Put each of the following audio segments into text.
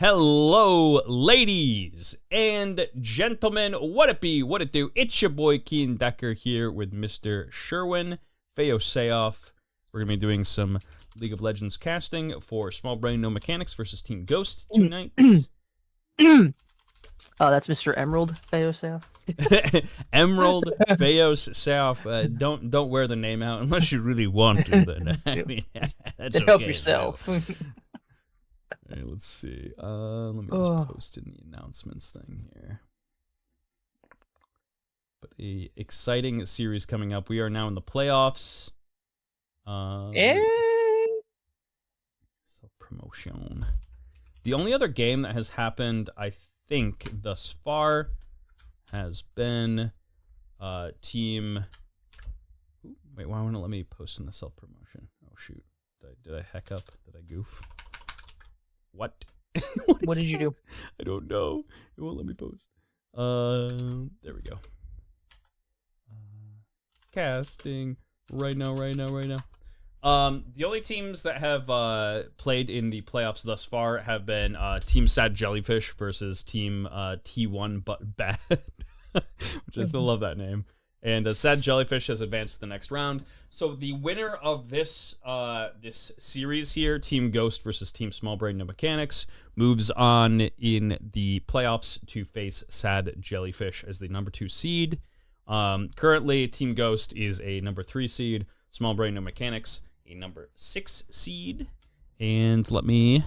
Hello, ladies and gentlemen. What it be? What it do? It's your boy Keen Decker here with Mr. Sherwin Fayoseoff. We're gonna be doing some League of Legends casting for Small Brain No Mechanics versus Team Ghost tonight. Oh, that's Mr. Emerald Fayoseoff. Emerald Fayoseoff. Don't wear the name out unless you really want to. But I mean, that's okay. Help yourself. All right, let's see. Let me just post in the announcements thing here. But a exciting series coming up. We are now in the playoffs. Self-promotion. The only other game that has happened, I think, thus far has been Team... Ooh, wait, why won't it let me post in the self-promotion? Oh, shoot. Did I heck up? Did I goof? What? What did you do? I don't know. It won't let me post. There we go. Casting right now. The only teams that have played in the playoffs thus far have been Team Sad Jellyfish versus Team T1 But Bad, which I still love that name. And Sad Jellyfish has advanced to the next round. So the winner of this this series here, Team Ghost versus Team Small Brain No Mechanics, moves on in the playoffs to face Sad Jellyfish as the number 2 seed. Currently, Team Ghost is a number 3 seed. Small Brain No Mechanics, a number 6 seed. And let me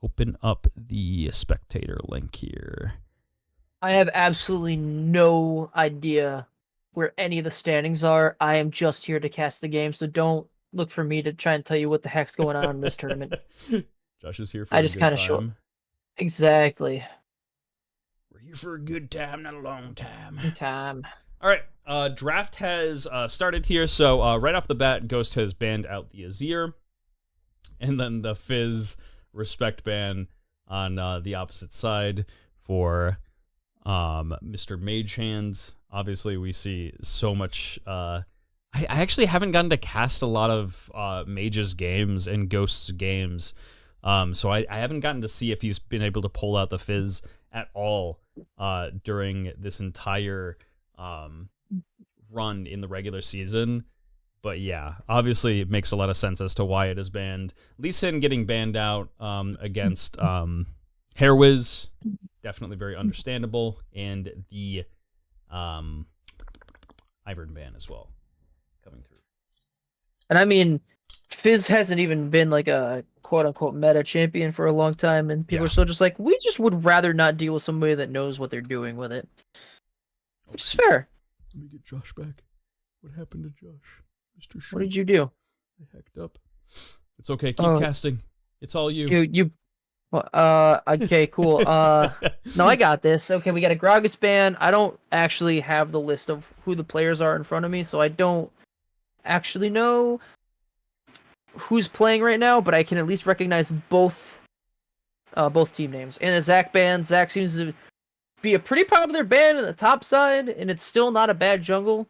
open up the spectator link here. I have absolutely no idea where any of the standings are. I am just here to cast the game, so don't look for me to try and tell you what the heck's going on in this tournament. Josh is here for I just kind of show. Exactly. We're here for a good time, not a long time. Good time. All right, draft has started here. So right off the bat, Ghost has banned out the Azir, and then the Fizz respect ban on the opposite side for Mr. Mage Hands. Obviously, we see so much. I actually haven't gotten to cast a lot of Mage's games and Ghost's games, so I haven't gotten to see if he's been able to pull out the Fizz at all during this entire run in the regular season. But yeah, obviously it makes a lot of sense as to why it is banned. Lee Sin getting banned out against Hairwiz, definitely very understandable, and the Ivern ban as well coming through. And I mean, Fizz hasn't even been like a quote-unquote meta champion for a long time, and people are still just like, we just would rather not deal with somebody that knows what they're doing with it. Which is fair. Let me get Josh back. What happened to Josh? Mr. Sherman. What did you do? I hacked up. It's okay, keep casting. It's all you. Okay, cool. No, I got this. Okay, we got a Gragas ban. I don't actually have the list of who the players are in front of me, so I don't actually know who's playing right now, but I can at least recognize both team names. And a Zac ban. Zac seems to be a pretty popular ban in the top side, and it's still not a bad jungle.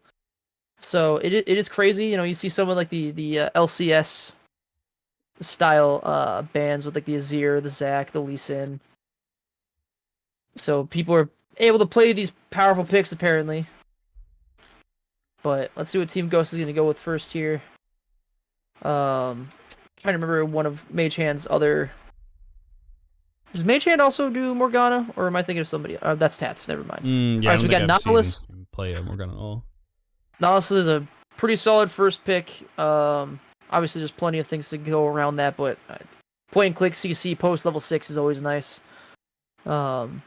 So it is crazy. You know, you see someone like the LCS style bans with like the Azir, the Zac, the Lee Sin. So people are able to play these powerful picks apparently. But let's see what Team Ghost is going to go with first here. Trying to remember one of Mage Hand's other. Does Mage Hand also do Morgana, or am I thinking of somebody? That's Tats. Never mind. Yeah, Alright, so we got Nautilus. Play Morgana at all. Nautilus is a pretty solid first pick. Obviously, there's plenty of things to go around that, but point and click CC post level 6 is always nice. And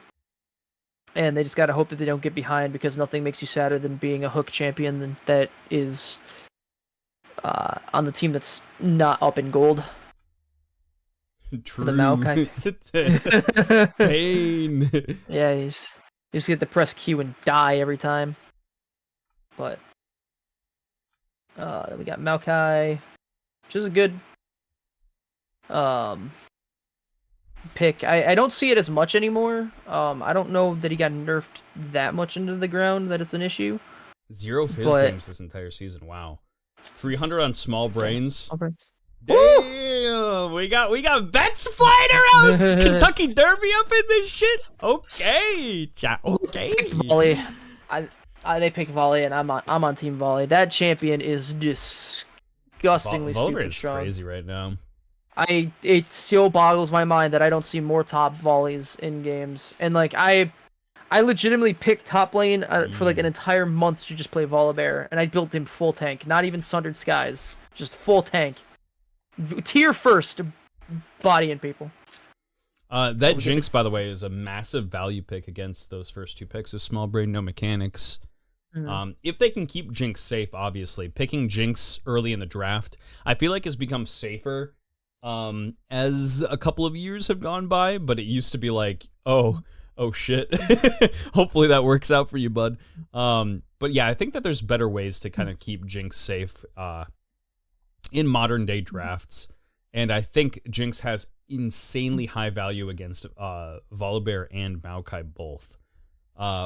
they just gotta hope that they don't get behind, because nothing makes you sadder than being a hook champion that is on the team that's not up in gold. True. The Maokai. Pain. Yeah, you just get to press Q and die every time. But then we got Maokai, which is a good pick. I don't see it as much anymore. I don't know that he got nerfed that much into the ground that it's an issue. 0 Fizz games this entire season. Wow. 300 on Small Brains. Damn, we got bets flying around. Kentucky Derby up in this shit. Okay, okay. Volley. They picked volley, and I'm on team volley. That champion is disgustingly stupid strong. Crazy right now. It still boggles my mind that I don't see more top volleys in games. And like I legitimately picked top lane for like an entire month to just play Volibear, and I built him full tank, not even Sundered Skies, just full tank, tier first, bodying people. That Jinx, by the way, is a massive value pick against those first two picks of Small Brain, no mechanics. If they can keep Jinx safe, obviously picking Jinx early in the draft, I feel like has become safer. As a couple of years have gone by, but it used to be like, oh shit. Hopefully that works out for you, bud. But yeah, I think that there's better ways to kind of keep Jinx safe in modern day drafts, and I think Jinx has insanely high value against Volibear and Maokai both.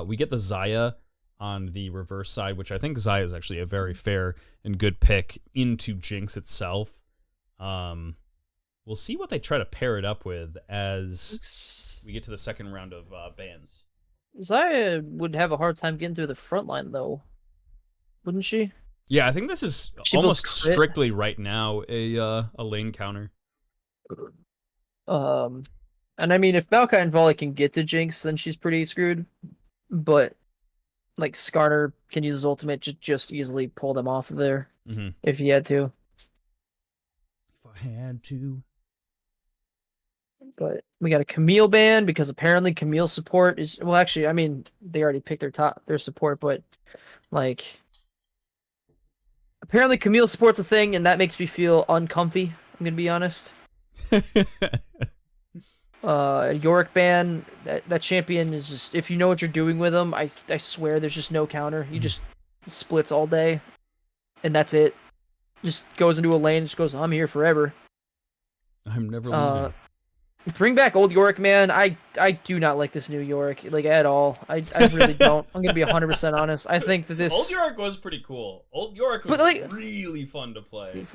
We get the Xayah on the reverse side, which I think Xayah is actually a very fair and good pick into Jinx itself. We'll see what they try to pair it up with as we get to the second round of bans. Xayah would have a hard time getting through the front line, though, wouldn't she? Yeah, I think this is almost strictly right now a lane counter. And I mean, if Maokai and Volley can get to Jinx, then she's pretty screwed. But like Skarner can use his ultimate to just easily pull them off of there if he had to. If I had to. But we got a Camille ban because apparently Camille support is, well, actually, I mean, they already picked their support, but like apparently Camille support's a thing, and that makes me feel uncomfy. I'm gonna be honest. Yorick ban, that champion is just, if you know what you're doing with him, I swear there's just no counter. He just splits all day, and that's it. Just goes into a lane, just goes, I'm here forever. I'm never leaving. Bring back old Yorick, man. I do not like this new Yorick, like, at all. I really don't. I'm gonna be 100% honest. I think that this old Yorick was pretty cool. Old Yorick was like, really fun to play.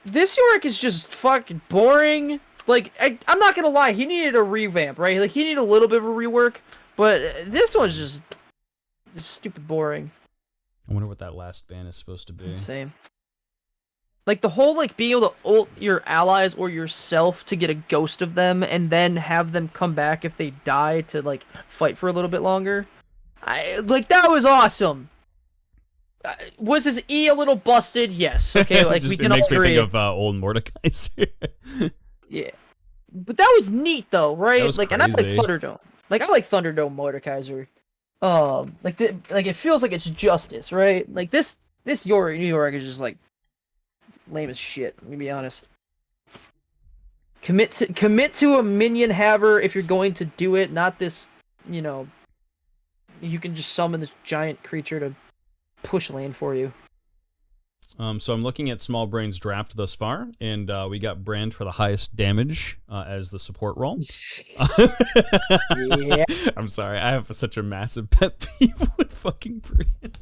This Yorick is just fucking boring. Like, I'm not gonna lie, he needed a revamp, right? Like, he needed a little bit of a rework, but this one's just stupid boring. I wonder what that last ban is supposed to be. Same. Like, the whole, like, being able to ult your allies or yourself to get a ghost of them and then have them come back if they die to, like, fight for a little bit longer. Like, that was awesome. Was his E a little busted? Yes. Okay, like, we can all agree. It makes me think of old Mordekaiser. Yeah. But that was neat, though, right? Like, crazy. And I like Thunderdome. Like, I like Thunderdome Mordekaiser. Like, it feels like it's justice, right? Like, this New York is just, like, lame as shit. Let me be honest. Commit to a minion haver if you're going to do it, not this, you know, you can just summon this giant creature to push lane for you. So I'm looking at Small Brain's draft thus far, and we got Brand for the highest damage as the support role. Yeah. I'm sorry, I have such a massive pet peeve with fucking Brand.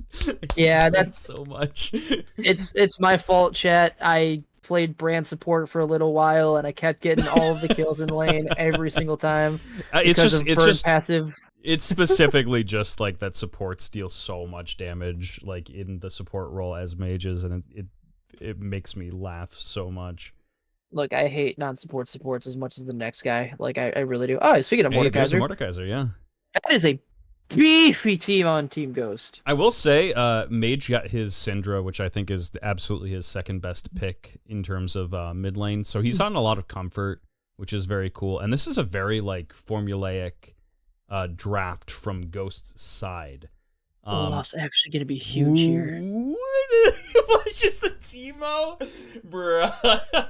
Yeah, that's so much. It's my fault, chat. I played Brand support for a little while, and I kept getting all of the kills in lane every single time. It's just passive. It's specifically just like that supports deal so much damage, like in the support role as mages, and it makes me laugh so much. Look, I hate non-support supports as much as the next guy. Like, I really do. Oh, speaking of Mordekaiser. Mordekaiser, yeah. That is a beefy team on Team Ghost. I will say, Mage got his Syndra, which I think is absolutely his second best pick in terms of mid lane. So he's on a lot of comfort, which is very cool. And this is a very like formulaic draft from Ghost's side. Olaf's actually gonna be huge here. It's just the Teemo, bruh.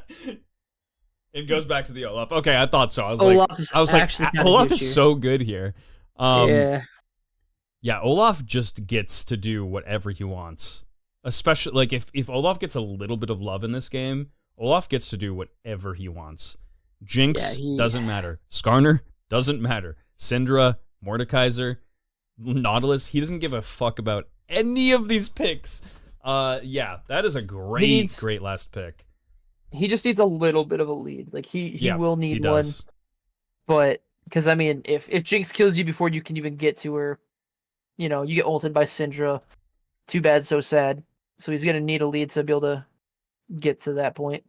It goes back to the Olaf. Okay, I thought so. I was like, Olaf is so good here. Yeah, Olaf just gets to do whatever he wants. Especially like if Olaf gets a little bit of love in this game, Olaf gets to do whatever he wants. Jinx doesn't matter. Skarner doesn't matter. Syndra, Mordekaiser, Nautilus, he doesn't give a fuck about any of these picks. Yeah, that is a great last pick. he just needs a little bit of a lead. Like he Yeah, will he need one, does. but because I mean, if Jinx kills you before you can even get to her, you know, you get ulted by Syndra. Too bad, so sad. So he's gonna need a lead to be able to get to that point.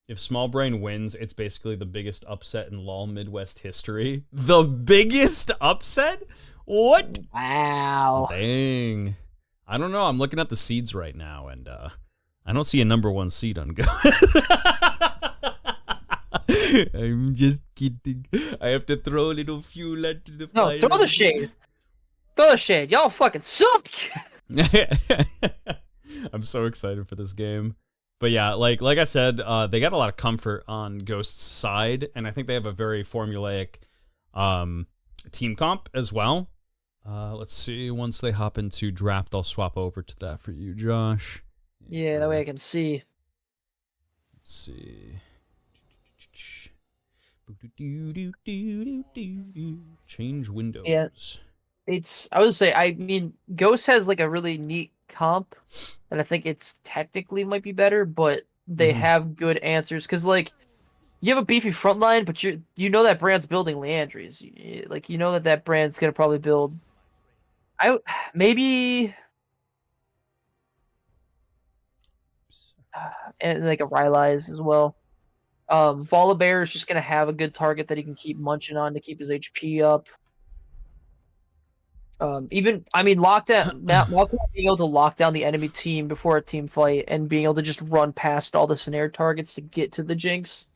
If Small Brain wins, it's basically the biggest upset in LolMidwest history. The biggest upset? What? Wow. Dang. I don't know. I'm looking at the seeds right now, and I don't see a number 1 seed on Go. I'm just kidding. I have to throw a little fuel onto the fire. No, throw the shade. Throw the shade. Y'all fucking suck. I'm so excited for this game. But yeah, like I said, they got a lot of comfort on Ghost's side, and I think they have a very formulaic team comp as well. Let's see. Once they hop into draft, I'll swap over to that for you, Josh. Yeah, that way I can see. Let's see. Change windows. Yeah. I would say, I mean, Ghost has like a really neat comp, and I think it's technically might be better, but they have good answers because like you have a beefy front line, but you know that brand's building Leandries. Like you know that brand's gonna probably build. Maybe and like a Rylai's as well. Volibear is just gonna have a good target that he can keep munching on to keep his HP up. Even I mean, lockdown. Malcolm being able to lock down the enemy team before a team fight and being able to just run past all the snare targets to get to the Jinx.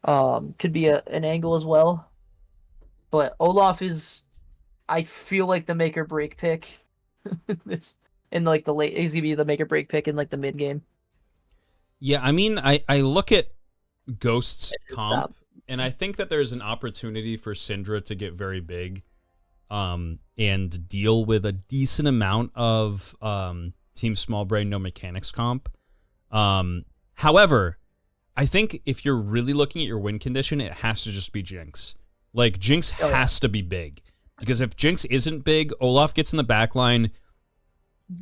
Could be an angle as well. But Olaf is, I feel like the make or break pick. In like the late, he's gonna be the make or break pick in like the mid game. Yeah, I mean, I look at Ghost's comp, and I think that there's an opportunity for Syndra to get very big. And deal with a decent amount of Team Small Brain No Mechanics comp. However, I think if you're really looking at your win condition, it has to just be Jinx. Like, Jinx has to be big. Because if Jinx isn't big, Olaf gets in the backline,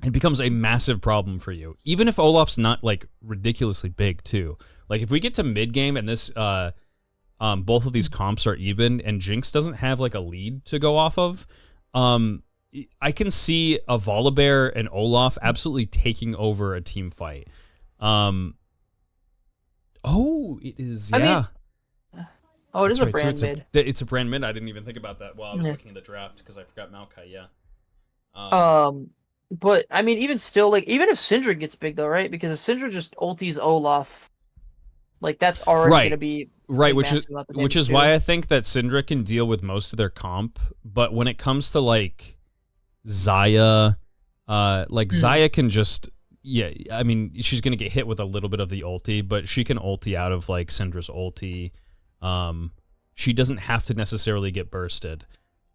it becomes a massive problem for you. Even if Olaf's not, like, ridiculously big, too. Like, if we get to mid-game and this... both of these comps are even, and Jinx doesn't have like a lead to go off of. I can see a Volibear and Olaf absolutely taking over a team fight. It is. Yeah. It is a brand mid. It's a brand mid. I didn't even think about that while I was looking at the draft because I forgot Maokai. Yeah. But I mean, even still, like even if Syndra gets big though, right? Because if Syndra just ulties Olaf, like that's already gonna be. Right, which is why I think that Syndra can deal with most of their comp, but when it comes to like Xayah, Xayah can just I mean she's gonna get hit with a little bit of the ulti, but she can ulti out of like Syndra's ulti. She doesn't have to necessarily get bursted.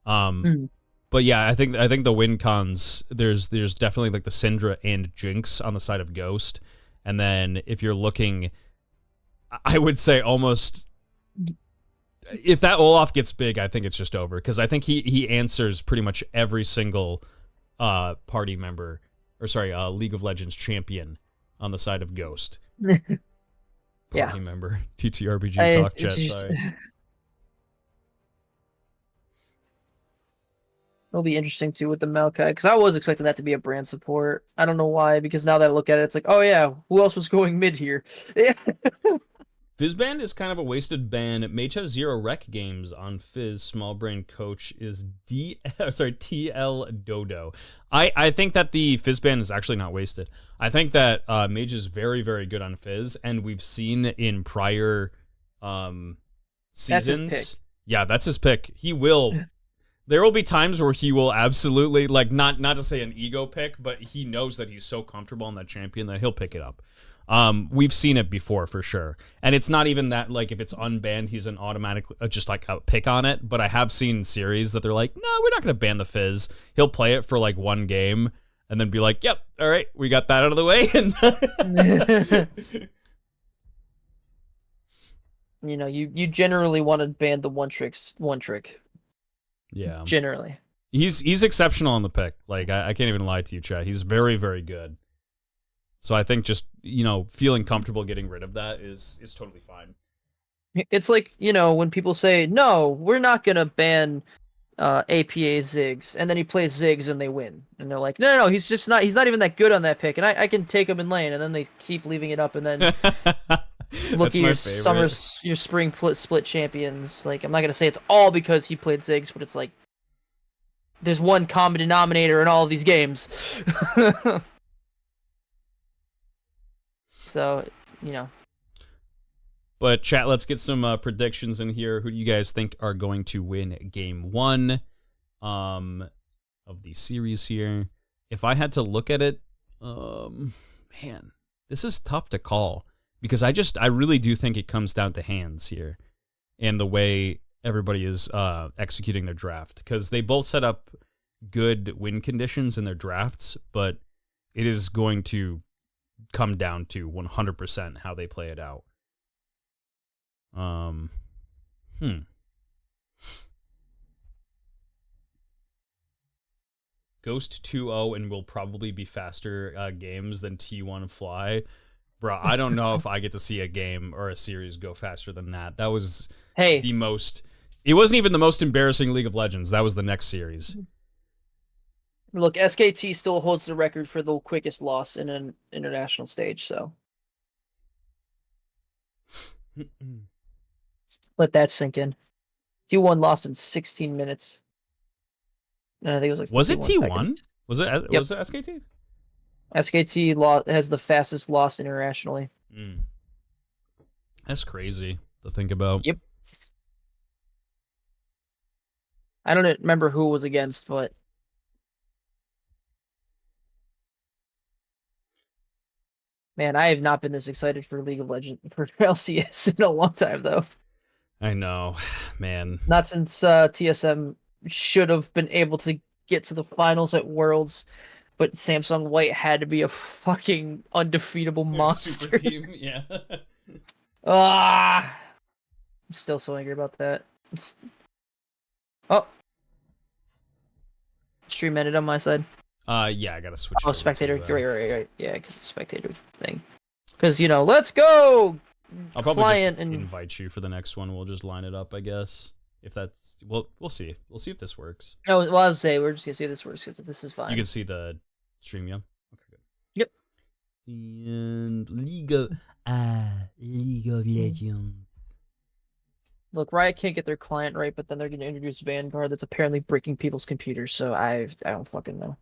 But yeah, I think the win cons there's definitely like the Syndra and Jinx on the side of Ghost, and then if you're looking. I would say almost if that Olaf gets big, I think it's just over because I think he answers pretty much every single party member League of Legends champion on the side of Ghost. Party member TTRPG talk chat. Sorry. It'll be interesting too with the Maokai because I was expecting that to be a brand support. I don't know why because now that I look at it, it's like, oh yeah, who else was going mid here? Fizzband is kind of a wasted ban. Mage has 0 rec games on Fizz. Small Brain coach is TL Dodo. I think that the Fizzband is actually not wasted. I think that Mage is very, very good on Fizz, and we've seen in prior seasons. That's his pick. He will. There will be times where he will absolutely like not to say an ego pick, but he knows that he's so comfortable on that champion that he'll pick it up. We've seen it before for sure, and it's not even that like if it's unbanned, he's an automatic just like a pick on it. But I have seen series that they're like, no, we're not going to ban the Fizz. He'll play it for like one game and then be like, yep, all right, we got that out of the way. And you know, you generally want to ban the one trick. Yeah, generally, he's exceptional on the pick. Like I can't even lie to you, Chad. He's very, very good. So I think just, feeling comfortable getting rid of that is totally fine. It's like, when people say, no, we're not going to ban APA Ziggs, and then he plays Ziggs and they win. And they're like, no, he's not even that good on that pick, and I can take him in lane, and then they keep leaving it up, and then look at your spring split champions. Like, I'm not going to say it's all because he played Ziggs, but it's like, there's one common denominator in all of these games. So, But chat, let's get some predictions in here. Who do you guys think are going to win game 1 of the series here? If I had to look at it, man, this is tough to call because I really do think it comes down to hands here and the way everybody is executing their draft, because they both set up good win conditions in their drafts, but it is going to come down to 100% how they play it out. Ghost 2-0 and will probably be faster games than T1 Fly. Bro, I don't know if I get to see a game or a series go faster than that. That was the most... It wasn't even the most embarrassing League of Legends. That was the next series. Look, SKT still holds the record for the quickest loss in an international stage, so... Let that sink in. T1 lost in 16 minutes. And I think it was like... Was it T1? Seconds. Was it SKT? SKT has the fastest loss internationally. That's crazy to think about. Yep. I don't remember who it was against, but... Man, I have not been this excited for League of Legends, for LCS in a long time, though. I know, man. Not since TSM should have been able to get to the finals at Worlds, but Samsung White had to be a fucking undefeatable monster. Super team, yeah. I'm still so angry about that. Oh. Stream ended on my side. Yeah, I gotta switch. Oh, spectator. Right. Yeah, because it's a spectator thing. Because, let's go! I'll probably just invite you for the next one. We'll just line it up, I guess. If that's... We'll see. We'll see if this works. Oh, well, I was say we're just going to see if this works, because this is fine. You can see the stream, yeah? Okay, good. Yep. And League of Legends. Look, Riot can't get their client right, but then they're going to introduce Vanguard that's apparently breaking people's computers, so I don't fucking know.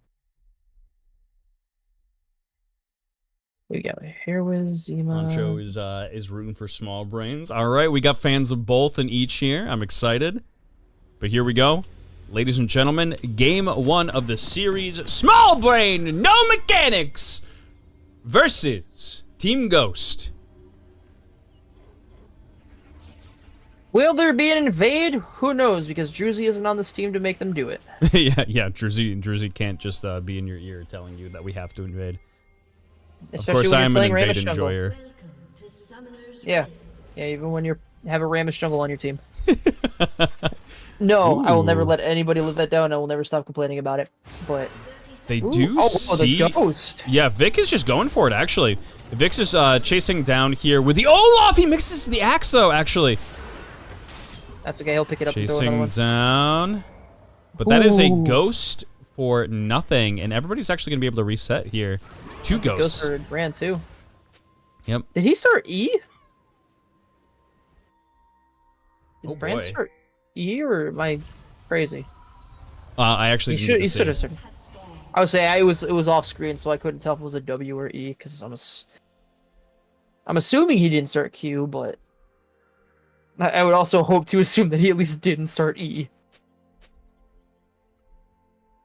We got here was Zima. Poncho is rooting for Small Brains. All right, we got fans of both in each here. I'm excited. But here we go. Ladies and gentlemen, game 1 of the series. Small Brain, no mechanics versus Team Ghost. Will there be an invade? Who knows, because Druzy isn't on this team to make them do it. yeah, Druzy can't just be in your ear telling you that we have to invade. Especially of course, when I am you're an playing invade Ramish enjoyer. Yeah, even when you have a Ramish jungle on your team. No, I will never let anybody live that down. I will never stop complaining about it. But they do see the ghost. Yeah, Vic is just going for it. Actually, Vic's is chasing down here with the Olaf. He mixes the axe though. Actually, that's okay. He'll pick it up. Chasing down, but that is a ghost for nothing, and everybody's actually gonna be able to reset here. 2 ghosts. Ghost for Brand too. Yep. Did he start E? Did Brand start E, or am I crazy? I actually He should have started. I would say it was off screen, so I couldn't tell if it was a W or E, because I'm assuming he didn't start Q, but I would also hope to assume that he at least didn't start E.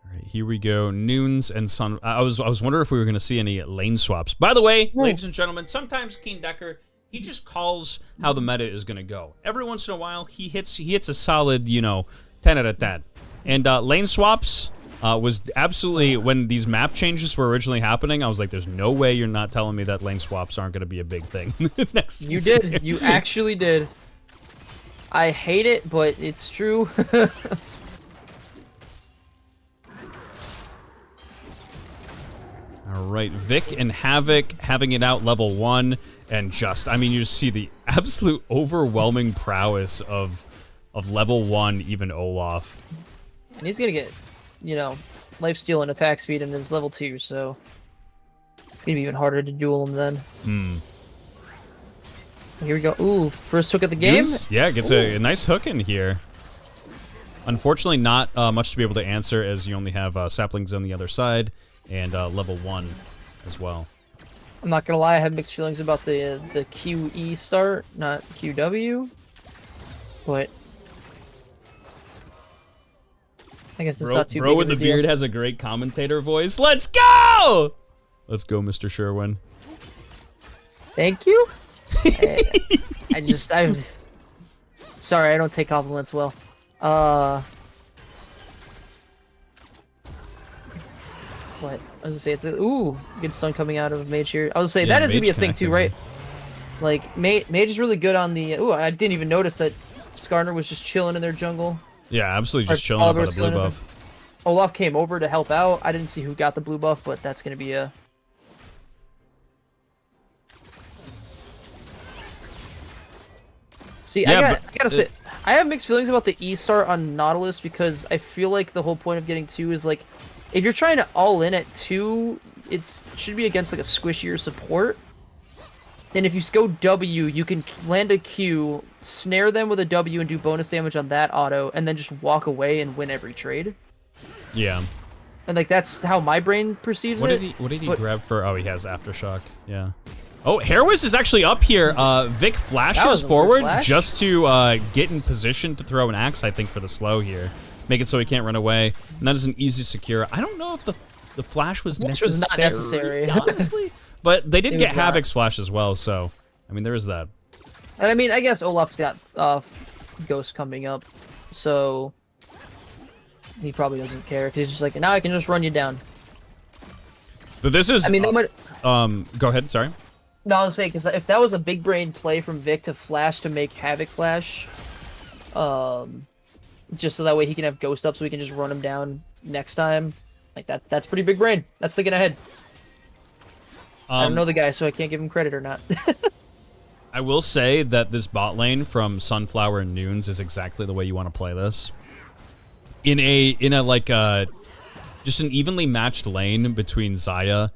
All right, here we go. Noons and Sun. I was wondering if we were going to see any lane swaps. By the way, ladies and gentlemen, sometimes Keen Decker, he just calls how the meta is going to go. Every once in a while, he hits a solid, 10 out of 10. And lane swaps was absolutely, when these map changes were originally happening, I was like, there's no way you're not telling me that lane swaps aren't going to be a big thing next You season. did. You actually did. I hate it, but it's true. All All right, Vic and Havoc having it out level 1, and just, I mean, you just see the absolute overwhelming prowess of level 1, even Olaf. And he's gonna get, you know, lifesteal and attack speed in his level 2, so it's gonna be even harder to duel him then. Here we go. Ooh, first hook of the game. Yeah, gets a nice hook in here. Unfortunately, not much to be able to answer, as you only have saplings on the other side, and level 1 as well. I'm not gonna lie, I have mixed feelings about the QE start, not QW. But I guess it's not too big Bro of with a the deal. beard has a great commentator voice. Let's go! Let's go, Mr. Sherwin. Thank you. I'm sorry, I don't take compliments well. What? I was gonna say, it's a, ooh, good stun coming out of Mage here. I was gonna say, Yeah, that is gonna be Mage a thing too, connecting. right? Like, Mage is really good on the, ooh, I didn't even notice that Skarner was just chilling in their jungle. Yeah, absolutely, just Or chilling up on Oliver's the blue chilling in buff. Olaf came over to help out. I didn't see who got the blue buff, but that's gonna be a... See, Yeah, I gotta say, I have mixed feelings about the E start on Nautilus because I feel like the whole point of getting 2 is like, if you're trying to all in at 2, it should be against like a squishier support. And if you go W, you can land a Q, snare them with a W, and do bonus damage on that auto, and then just walk away and win every trade. Yeah. And like that's how my brain perceives What it. did he but- grab for? Oh, he has Aftershock. Yeah. Oh, Hairwiz is actually up here. Vic That flashes was a weird forward flash. just to get in position to throw an axe, I think, for the slow here. Make it so he can't run away. And that is an easy secure. I don't know if the flash was Flash was not necessary. honestly. But they did It get was not. Havoc's flash as well, so, I mean, there is that. And I mean, I guess Olaf's got Ghost coming up, so he probably doesn't care because he's just like, now I can just run you down. But this is, I mean, they might. go ahead, sorry. No, I was saying because if that was a big brain play from Vic to flash to make Havoc flash, just so that way he can have Ghost up, so we can just run him down next time. Like that's pretty big brain. That's thinking ahead. I don't know the guy, so I can't give him credit or not. I will say that this bot lane from Sunflower and Noons is exactly the way you want to play this. In a like just an evenly matched lane between Xayah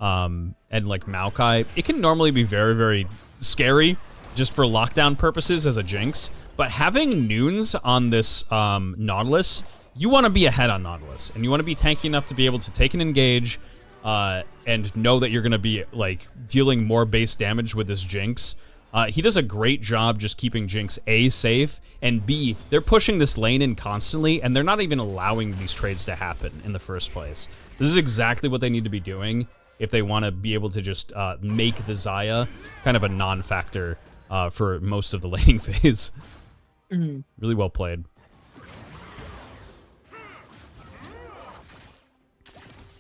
and like Maokai, it can normally be very, very scary just for lockdown purposes as a Jinx. But having Noons on this Nautilus, you want to be ahead on Nautilus, and you want to be tanky enough to be able to take an engage and know that you're going to be like dealing more base damage with this Jinx. He does a great job just keeping Jinx A safe, and B, they're pushing this lane in constantly, and they're not even allowing these trades to happen in the first place. This is exactly what they need to be doing if they want to be able to just make the Xayah kind of a non-factor for most of the laning phase. Really well played.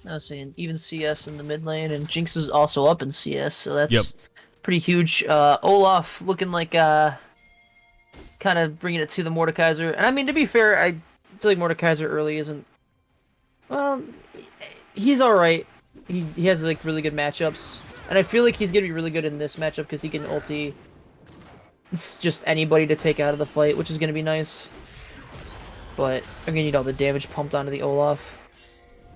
I was saying even CS in the mid lane, and Jinx is also up in CS, so that's pretty huge. Olaf looking like kind of bringing it to the Mordekaiser, and I mean, to be fair, I feel like Mordekaiser early isn't. Well, he's all right. He has like really good matchups, and I feel like he's gonna be really good in this matchup because he can ulti. It's just anybody to take out of the fight, which is gonna be nice. But I'm gonna need all the damage pumped onto the Olaf.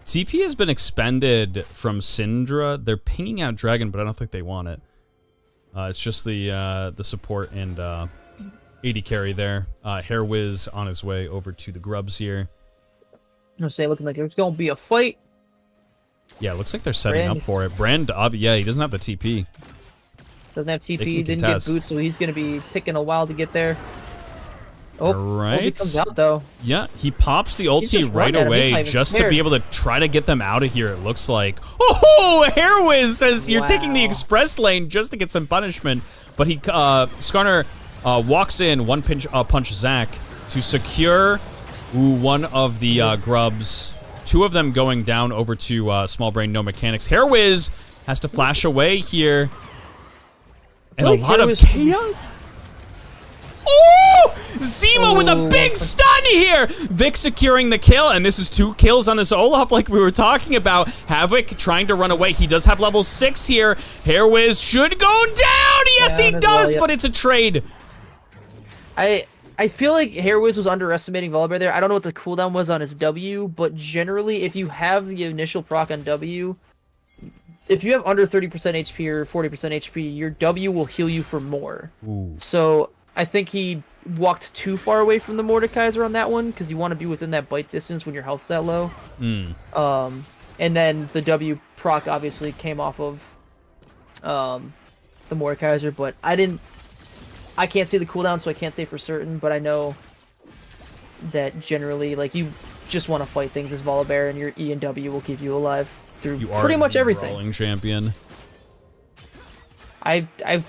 TP has been expended from Syndra. They're pinging out Dragon, but I don't think they want it. It's just the support and AD carry there. Hairwiz on his way over to the Grubs here. I'm gonna say looking like there's gonna be a fight. Yeah, looks like they're setting Brand. up for it. Brand, yeah, he doesn't have the TP. Doesn't have TP, They can didn't contest. get boots, so he's gonna be taking a while to get there. Oh, Alright. ulti comes out though. Yeah, he pops the He's ulti just right running at him. He's away not even just to scared. be able to try to get them out of here, it looks like. Oh, Hairwiz says you're taking the Wow. express lane just to get some punishment. But he, Skarner walks in, one punch Zac to secure one of the Grubs. Two of them going down over to Small Brain, No Mechanics. Hairwiz has to flash away here. And a Like lot of Hairwiz- chaos. Oh! Zima with a big stun here. Vic securing the kill, and this is 2 kills on this Olaf like we were talking about. Havoc trying to run away. He does have level 6 here. Hairwiz should go down. Yes, he does, but it's a trade. I feel like Hairwiz was underestimating Volibear there. I don't know what the cooldown was on his W, but generally, if you have the initial proc on W, if you have under 30% HP or 40% HP, your W will heal you for more. Ooh. So I think he walked too far away from the Mordekaiser on that one, because you want to be within that bite distance when your health's that low. And then the W proc obviously came off of the Mordekaiser, but I can't see the cooldown, so I can't say for certain, but I know that generally, like, you just want to fight things as Volibear, and your E and W will keep you alive through pretty much everything. Brawling champion. I've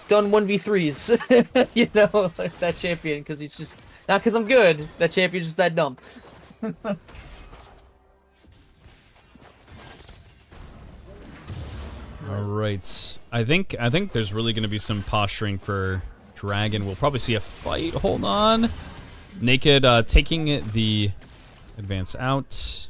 done 1v3s, you know, like that champion, because he's just, not because I'm good, that champion's just that dumb. All right, I think there's really going to be some posturing for Dragon. We'll probably see a fight. Hold on. Naked taking the advance out.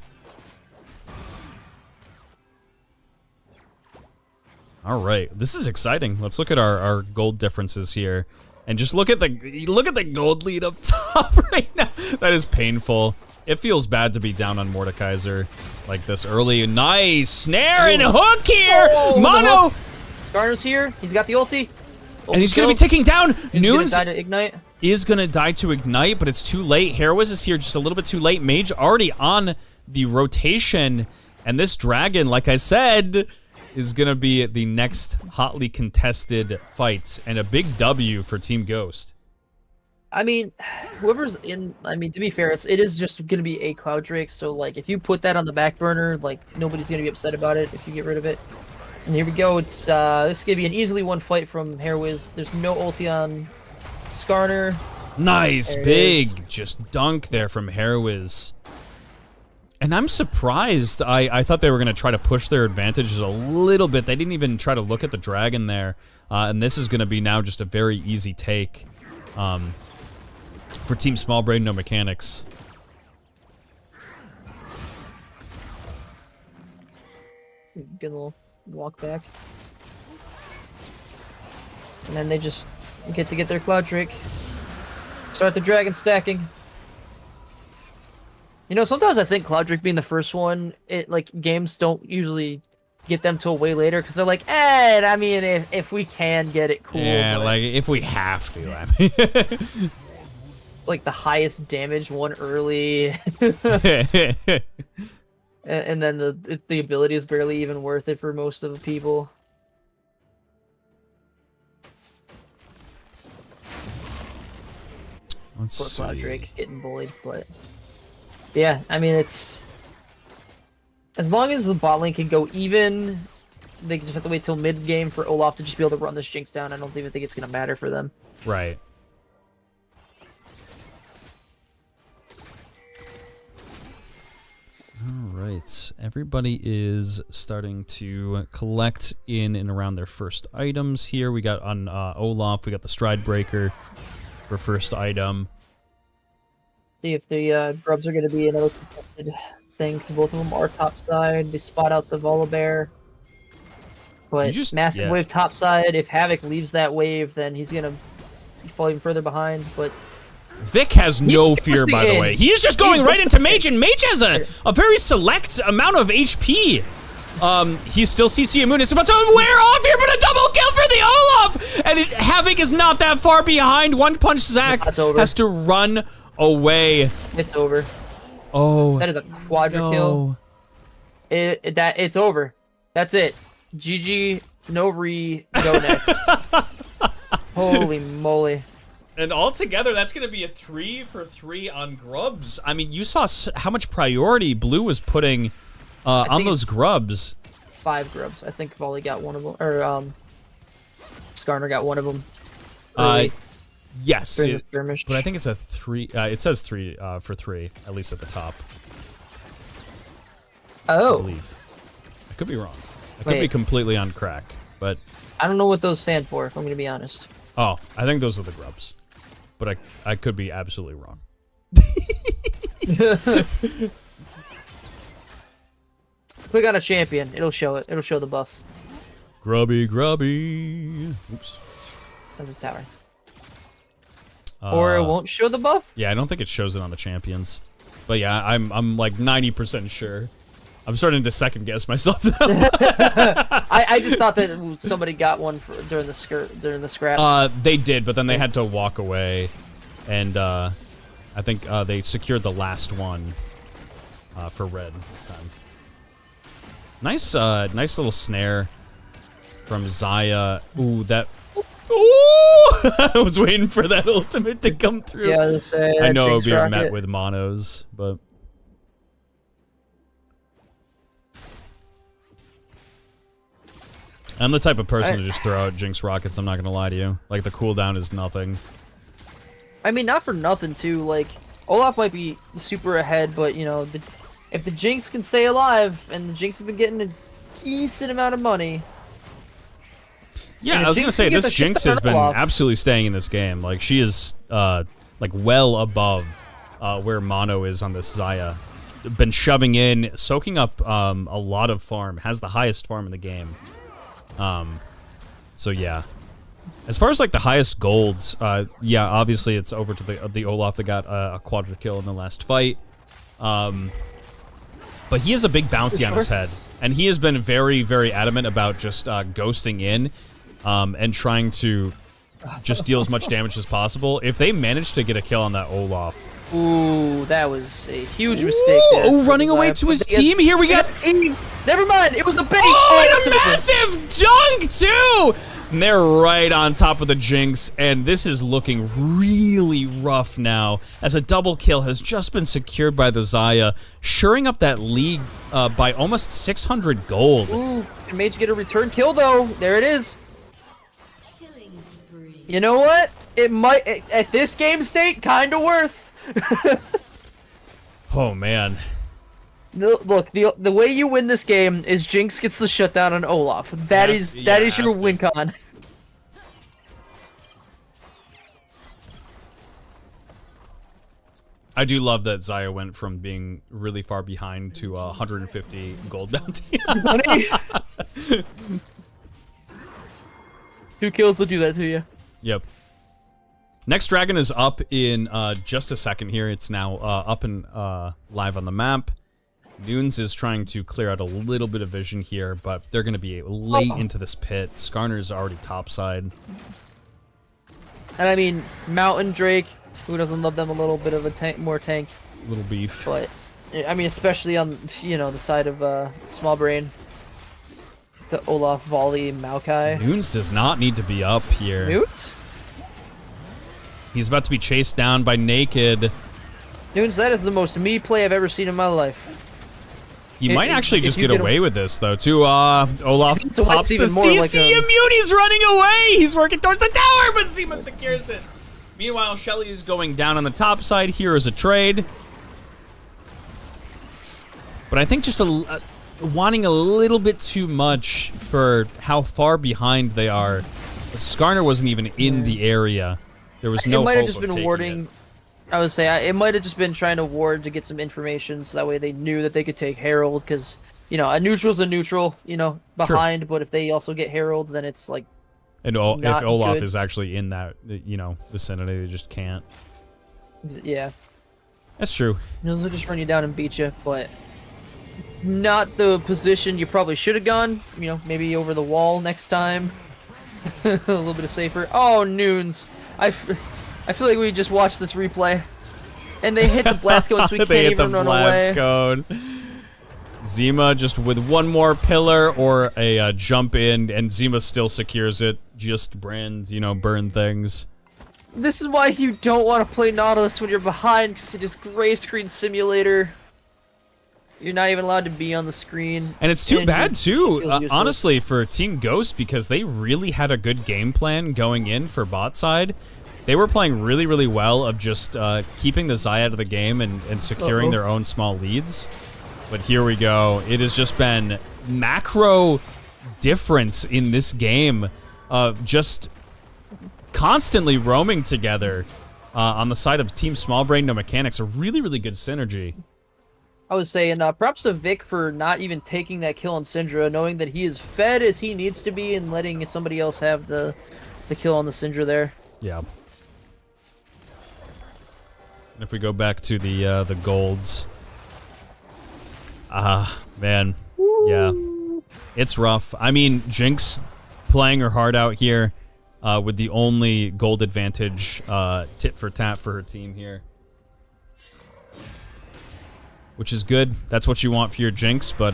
All right, this is exciting. Let's look at our gold differences here, and just look at the gold lead up top right now. That is painful. It feels bad to be down on Mordekaiser like this early. Nice snare and hook here. Mono. Skarner's here. He's got the ulti. And he's going to be taking down. Noon's gonna die to Ignite. Is going to die to Ignite, but it's too late. Hairwiz is here just a little bit too late. Mage already on the rotation. And this Dragon, like I said, is going to be the next hotly contested fight. And a big W for Team Ghost. I mean, whoever's in, I mean, to be fair, it is just going to be a Cloud Drake. So, like, if you put that on the back burner, like, nobody's going to be upset about it if you get rid of it. And here we go. It's this is gonna be an easily won fight from Hairwiz. There's no ulti on Skarner. Nice big just dunk there from Hairwiz. And I'm surprised. I thought they were gonna try to push their advantages a little bit. They didn't even try to look at the Dragon there. And this is gonna be now just a very easy take for Team Small Brain No Mechanics. Good little walk back, and then they just get their Cloud Drake, start the Dragon stacking. You know, sometimes I think Cloud Drake being the first one, like, games don't usually get them till way later, because they're like, I mean, if we can get it, cool. Yeah, but like, if we have to, I mean. It's like the highest damage one early. And then the ability is barely even worth it for most of the people. Let's see. Poor Cloud Drake getting bullied, but yeah, I mean, it's as long as the bot lane can go even, they just have to wait till mid game for Olaf to just be able to run this Jinx down. I don't even think it's gonna matter for them. Right. Alright, everybody is starting to collect in and around their first items here. We got on Olaf, we got the Stride Breaker for first item. See if the grubs are going to be another contested thing, because both of them are top side. They spot out the Volibear. But massive wave top side. If Havoc leaves that wave, then he's going to fall even further behind. But Vic has no fear, by the way. He's just going right into Mage, and Mage has a very select amount of HP. He's still CC Immune. It's about to wear off here, but a double kill for the Olaf! And Havoc is not that far behind. One Punch Zach has to run away. It's over. Oh, that is a quadra kill. It's over. That's it. GG, no re, go next. Holy moly. And altogether, that's going to be a 3 for 3 on grubs. I mean, you saw how much priority Blue was putting on those grubs. 5 grubs. I think Volley got one of them, or Skarner got one of them. Yes, skirmish. But I think it's a 3. It says 3 for 3, at least at the top. Oh, I believe. I could be wrong. I could be completely on crack, but I don't know what those stand for, if I'm going to be honest. Oh, I think those are the grubs. but I could be absolutely wrong. Click on a champion. It'll show it. It'll show the buff. Grubby. Oops. That's a tower. Or it won't show the buff? Yeah, I don't think it shows it on the champions. But yeah, I'm like 90% sure. I'm starting to second guess myself now. I just thought that somebody got one during the scrap. They did, but then they had to walk away, and I think they secured the last one for red this time. Nice little snare from Xayah. Ooh, that. Ooh! I was waiting for that ultimate to come through. Yeah, I know it would be rocket. met with monos, but. I'm the type of person to just throw out Jinx rockets, I'm not gonna lie to you. Like, the cooldown is nothing. I mean, not for nothing, too. Like, Olaf might be super ahead, but, you know, if the Jinx can stay alive, and the Jinx have been getting a decent amount of money... Yeah, I was gonna say, this Jinx has been absolutely staying in this game. Like, she is, like, well above where Mono is on this Xayah. Been shoving in, soaking up a lot of farm. Has the highest farm in the game. So yeah. As far as like the highest golds, yeah, obviously it's over to the Olaf that got a quadra kill in the last fight. But he has a big bounty on his head, and he has been very, very adamant about just ghosting in, and trying to just deal as much damage as possible. If they manage to get a kill on that Olaf. Ooh, that was a huge mistake there. Oh, running away to his team. Here we got team. Never mind, it was a bait. Oh, and a massive dunk too. And they're right on top of the Jinx, and this is looking really rough now, as a double kill has just been secured by the Xayah, shoring up that lead by almost 600 gold. Ooh, can Mage get a return kill though? There it is. You know what? It might, at this game state, kind of worth. Oh man. Look, the way you win this game is Jinx gets the shutdown on Olaf. That is your win con. I do love that Xayah went from being really far behind to 150 gold bounty. 2 kills will do that to you. Yep. Next dragon is up in just a second here. It's now up and live on the map. Nunes is trying to clear out a little bit of vision here, but they're going to be late into this pit. Skarner's already topside. And I mean, Mountain Drake, who doesn't love them a little bit of a tank, more tank. Little beef. But, I mean, especially on, you know, the side of Small Brain. The Olaf, Volley, Maokai. Nunes does not need to be up here. Nunes? He's about to be chased down by Naked. Nunes, that is the most me play I've ever seen in my life. He might actually just get away with this, though, too. Olaf pops the CC immune. He's running away. He's working towards the tower, but Zima secures it. Meanwhile, Shelly is going down on the top side. Here is a trade. But I think just wanting a little bit too much for how far behind they are. Skarner wasn't even in the area. There was no hope of taking it. It might have just been warding. I would say it might have just been trying to ward to get some information, so that way they knew that they could take Herald. Because you know, a neutral's a neutral, you know, behind. True. But if they also get Herald, then it's like. And if Olaf is actually in that, you know, vicinity, they just can't. Yeah. That's true. They'll just run you down and beat you, but not the position you probably should have gone. You know, maybe over the wall next time. A little bit safer. Oh, Nunes. I feel like we just watched this replay. And they hit the blast cone, so we can't even run away. Cone. Zima just with one more pillar or a jump in, and Zima still secures it. Just burn things. This is why you don't want to play Nautilus when you're behind, because it is gray screen simulator. You're not even allowed to be on the screen. And it's too bad, too, honestly, for Team Ghost, because they really had a good game plan going in for bot side. They were playing really, really well of just keeping the Xayah out of the game and securing their own small leads. But here we go. It has just been macro difference in this game of just constantly roaming together. on the side of Team Small Brain No Mechanics, a really, really good synergy. I was saying, props to Vic for not even taking that kill on Syndra, knowing that he is fed as he needs to be and letting somebody else have the kill on the Syndra there. Yeah. If we go back to the golds, man, Woo. yeah, it's rough. I mean, Jinx playing her heart out here with the only gold advantage, tit for tat for her team here. Which is good. That's what you want for your Jinx, but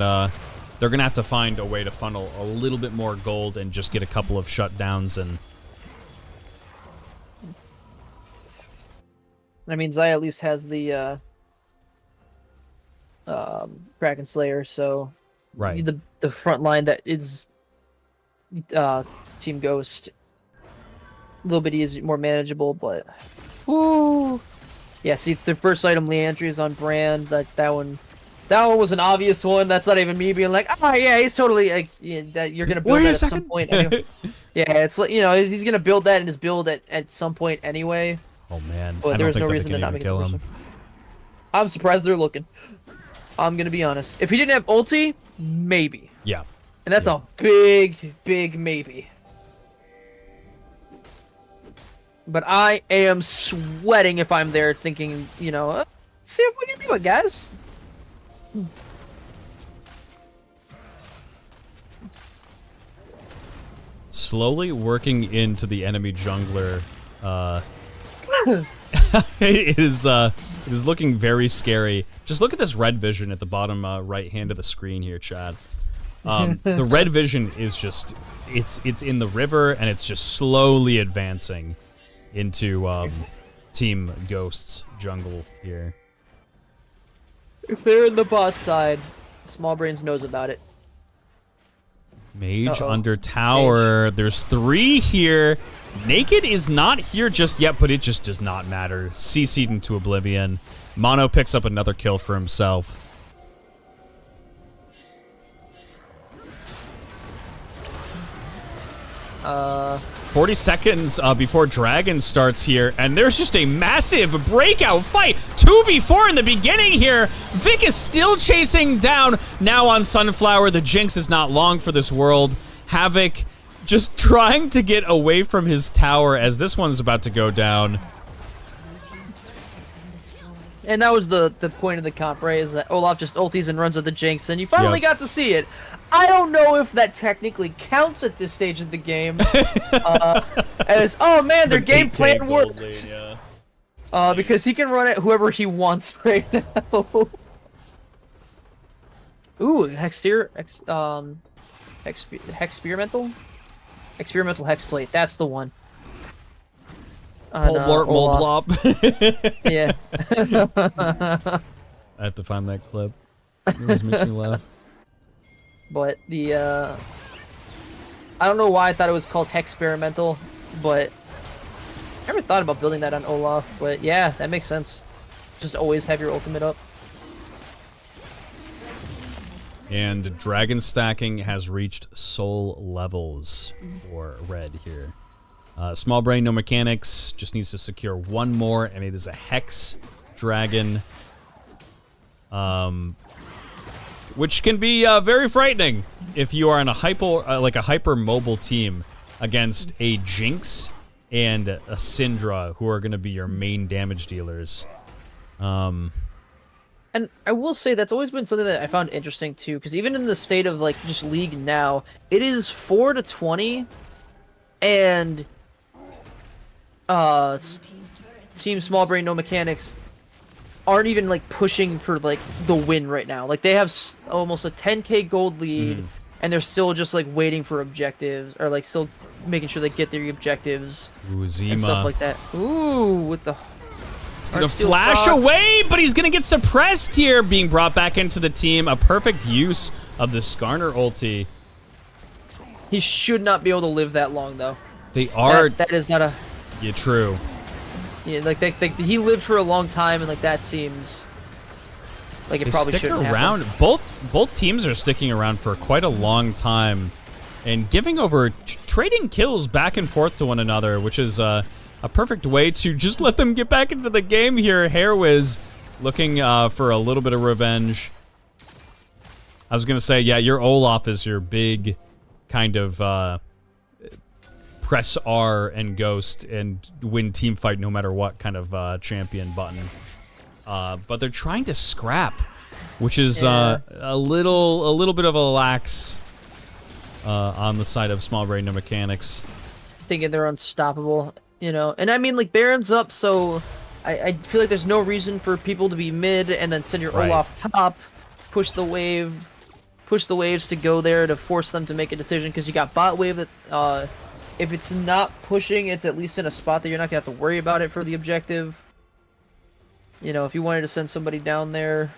they're going to have to find a way to funnel a little bit more gold and just get a couple of shutdowns. And I mean, Zaya at least has the Kraken Slayer, so right. the front line that is Team Ghost, a little bit easier, more manageable, but woo. Yeah, see, the first item, Leandry, is on brand. That one was an obvious one. That's not even me being like, oh, yeah, he's totally, like, yeah, that you're going to build that at some point. Anyway. Yeah, it's like, you know, he's going to build that in his build at some point anyway. Oh, man. But there's no reason to not make it kill him. I'm surprised they're looking. I'm going to be honest. If he didn't have ulti, maybe. Yeah. And that's a big, big maybe. But I am sweating if I'm there thinking, you know, let's see if we can do it, guys. Slowly working into the enemy jungler. It is looking very scary. Just look at this red vision at the bottom right hand of the screen here, Chad. The red vision is just, it's in the river, and it's just slowly advancing into Team Ghost's jungle here. If they're in the bot side, Small Brains knows about it. Mage under tower. Mage. There's 3 here. Naked is not here just yet, but it just does not matter. CC'd into oblivion. Mono picks up another kill for himself. 40 seconds before Dragon starts here, and there's just a massive breakout fight. 2v4 in the beginning here. Vic is still chasing down. Now on Sunflower, the Jinx is not long for this world. Havoc just trying to get away from his tower as this one's about to go down. And that was the point of the comp, right? Is that Olaf just ultis and runs at the Jinx, and you finally got to see it. I don't know if that technically counts at this stage of the game. As, oh man, their game plan worked. Lane, yeah. Because he can run at whoever he wants right now. Ooh, Experimental Hexplate, that's the one. Yeah. I have to find that clip. It always makes me laugh. But the, I don't know why I thought it was called Hexperimental, but I never thought about building that on Olaf, but yeah, that makes sense. Just always have your ultimate up. And dragon stacking has reached soul levels for red here. Small Brain, no mechanics, just needs to secure one more, and it is a Hex Dragon. Which can be very frightening if you are on a hyper mobile team against a Jinx and a Syndra, who are going to be your main damage dealers. And I will say that's always been something that I found interesting too, because even in the state of like just League now, it is 4-20, and Team Small Brain No Mechanics aren't even like pushing for like the win right now. Like they have almost a 10k gold lead, and they're still just like waiting for objectives, or like still making sure they get their objectives. Ooh, Zima. And stuff like that. Ooh, with the. It's gonna flash away, but he's gonna get suppressed here, being brought back into the team. A perfect use of the Skarner ulti. He should not be able to live that long, though. They are. That is not a. Yeah, true. Yeah, like he lived for a long time, and like that seems like it probably shouldn't around. happen. Both teams are sticking around for quite a long time, and giving over, trading kills back and forth to one another, which is a perfect way to just let them get back into the game here. Hairwiz looking for a little bit of revenge. I was going to say, yeah, your Olaf is your big kind of press R and ghost and win team fight no matter what kind of champion button. But they're trying to scrap, which is a little bit of a lax on the side of Small Brain No Mechanics. Thinking they're unstoppable, you know. And I mean, like, Baron's up, so I feel like there's no reason for people to be mid and then send your Olaf top, push the waves to go there to force them to make a decision, because you got bot wave that, if it's not pushing, it's at least in a spot that you're not going to have to worry about it for the objective. You know, if you wanted to send somebody down there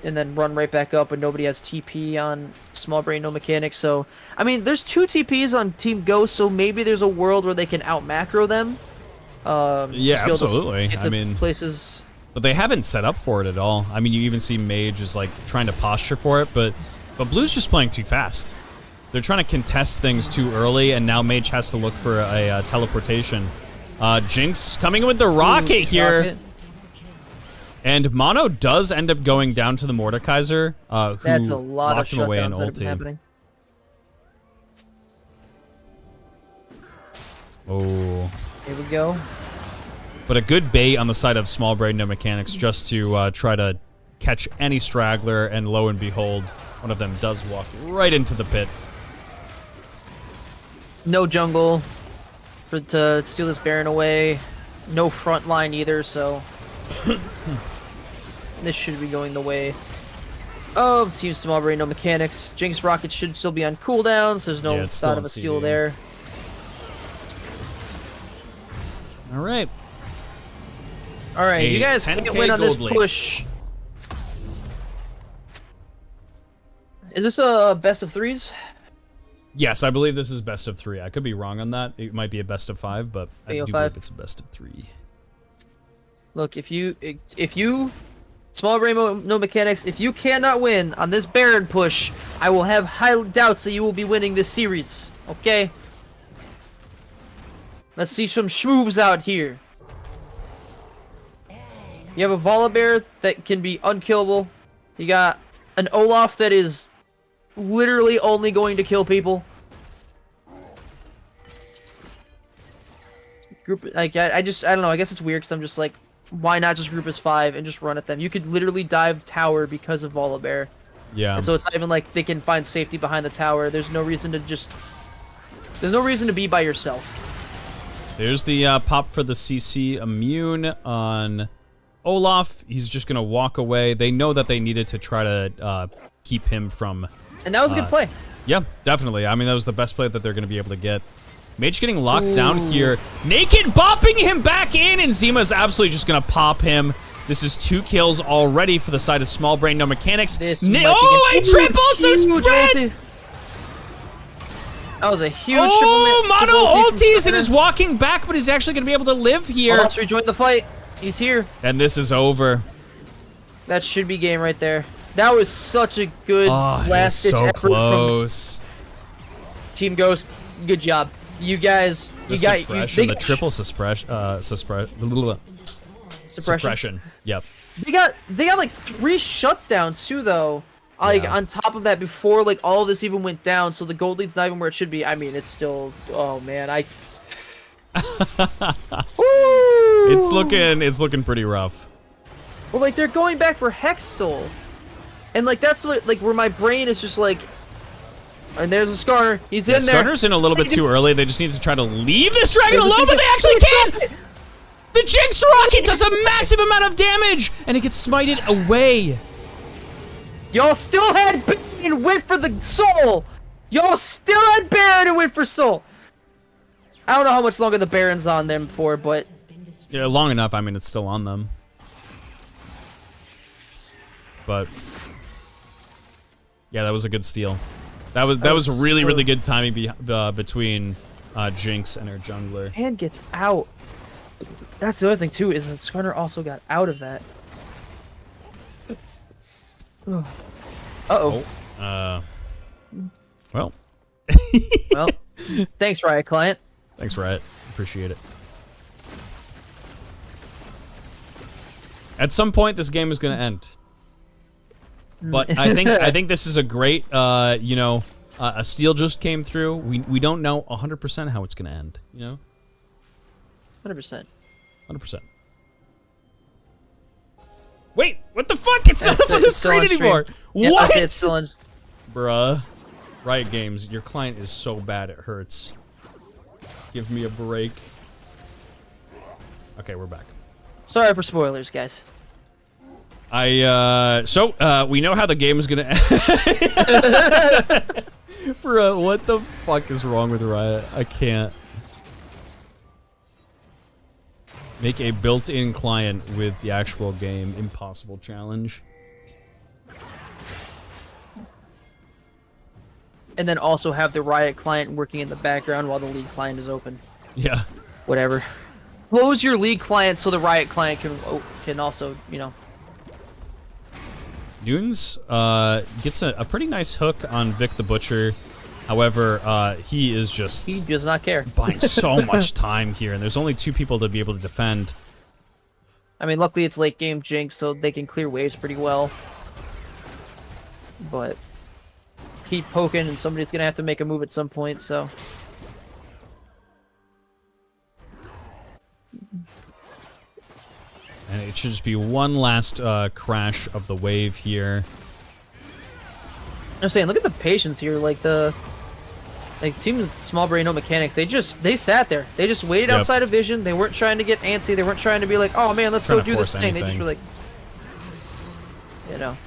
and then run right back up and nobody has TP on Small Brain No Mechanics. So, I mean, there's 2 TPs on Team Ghost, so maybe there's a world where they can out-macro them. Yeah, absolutely. I mean, places... But they haven't set up for it at all. I mean, you even see Mage is, like, trying to posture for it, but Blue's just playing too fast. They're trying to contest things too early, and now Mage has to look for a teleportation. Jinx coming in with the rocket here. Rocket. And Mono does end up going down to the Mordekaiser, who That's a lot locked of him away in shutdowns that have been ulti. happening. Oh. Here we go. But a good bait on the side of Small Brain No Mechanics just to try to catch any straggler, and lo and behold, one of them does walk right into the pit. No jungle to steal this Baron away. No front line either, so this should be going the way of Team Small Brain No Mechanics. Jinx Rocket should still be on cooldown, so there's no thought of a steal there. All right. All right, you guys can't win on this push. Is this a best of 3s? Yes, I believe this is best of 3. I could be wrong on that. It might be a best of 5, but I do believe it's a best of 3. Look, if you Small Brain No Mechanics, if you cannot win on this Baron push, I will have high doubts that you will be winning this series. Okay? Let's see some schmoves out here. You have a Volibear that can be unkillable. You got an Olaf that is literally only going to kill people. Group, like, I don't know, I guess it's weird because I'm just like, why not just group as 5 and just run at them? You could literally dive tower because of Volibear. Yeah. And so it's not even like they can find safety behind the tower. There's no reason to be by yourself. There's the pop for the CC immune on Olaf. He's just going to walk away. They know that they needed to try to keep him from... And that was a good play. Yeah, definitely. I mean, that was the best play that they're going to be able to get. Mage getting locked down here. Naked bopping him back in, and Zima's absolutely just going to pop him. This is 2 kills already for the side of Small Brain No Mechanics. A triple sprint! That was a huge Mono ultis and is walking back, but he's actually going to be able to live here. Let's rejoin the fight. He's here. And this is over. That should be game right there. That was such a good last-ditch effort close. from Team Ghost. Good job. You guys, the triple suppression. Yep. They got like 3 shutdowns too, though. Like on top of that, before like all of this even went down, so the gold lead's not even where it should be. I mean, it's still. Oh man, it's looking pretty rough. Well, like they're going back for Hex Soul, and like that's what where my brain is just like. And there's a Skarner. He's in there. Skarner's in a little bit too early. They just need to try to leave this dragon alone, but they actually can! The Jinx Rocket does a massive amount of damage, and it gets smited away. Y'all still had Baron and went for the soul. Y'all still had Baron and went for soul. I don't know how much longer the Baron's on them for, but... Yeah, long enough. I mean, it's still on them. But... yeah, that was a good steal. That was really good timing between Jinx and her jungler. And gets out. That's the other thing too, is that Skarner also got out of that. Uh-oh. Well. Well, thanks, Riot Client. Thanks, Riot. appreciate it. At some point, this game is going to end. But I think this is a great, you know, a steal just came through. We don't know 100% how it's going to end, you know? 100%. 100%. Wait, what the fuck? It's not up on the screen anymore. Yeah, What? It's still on. Bruh. Riot Games, your client is so bad it hurts. Give me a break. Okay, we're back. Sorry for spoilers, guys. So we know how the game is gonna end. Bruh, what the fuck is wrong with Riot? I can't. Make a built-in client with the actual game. Impossible challenge. And then also have the Riot client working in the background while the League client is open. Yeah. Whatever. Close your League client so the Riot client can also, you know. Nunes gets a pretty nice hook on Vic the Butcher. However, he is just... He does not care. Buying so much time here, and there's only 2 people to be able to defend. I mean, luckily it's late game Jinx, so they can clear waves pretty well. But keep poking, and somebody's gonna have to make a move at some point, so... And it should just be one last crash of the wave here. I'm saying, look at the patience here. Like Team Small Brain No Mechanics, they sat there. They just waited outside of vision. They weren't trying to get antsy. They weren't trying to be like, oh man, let's go do this thing. They just were like, you know.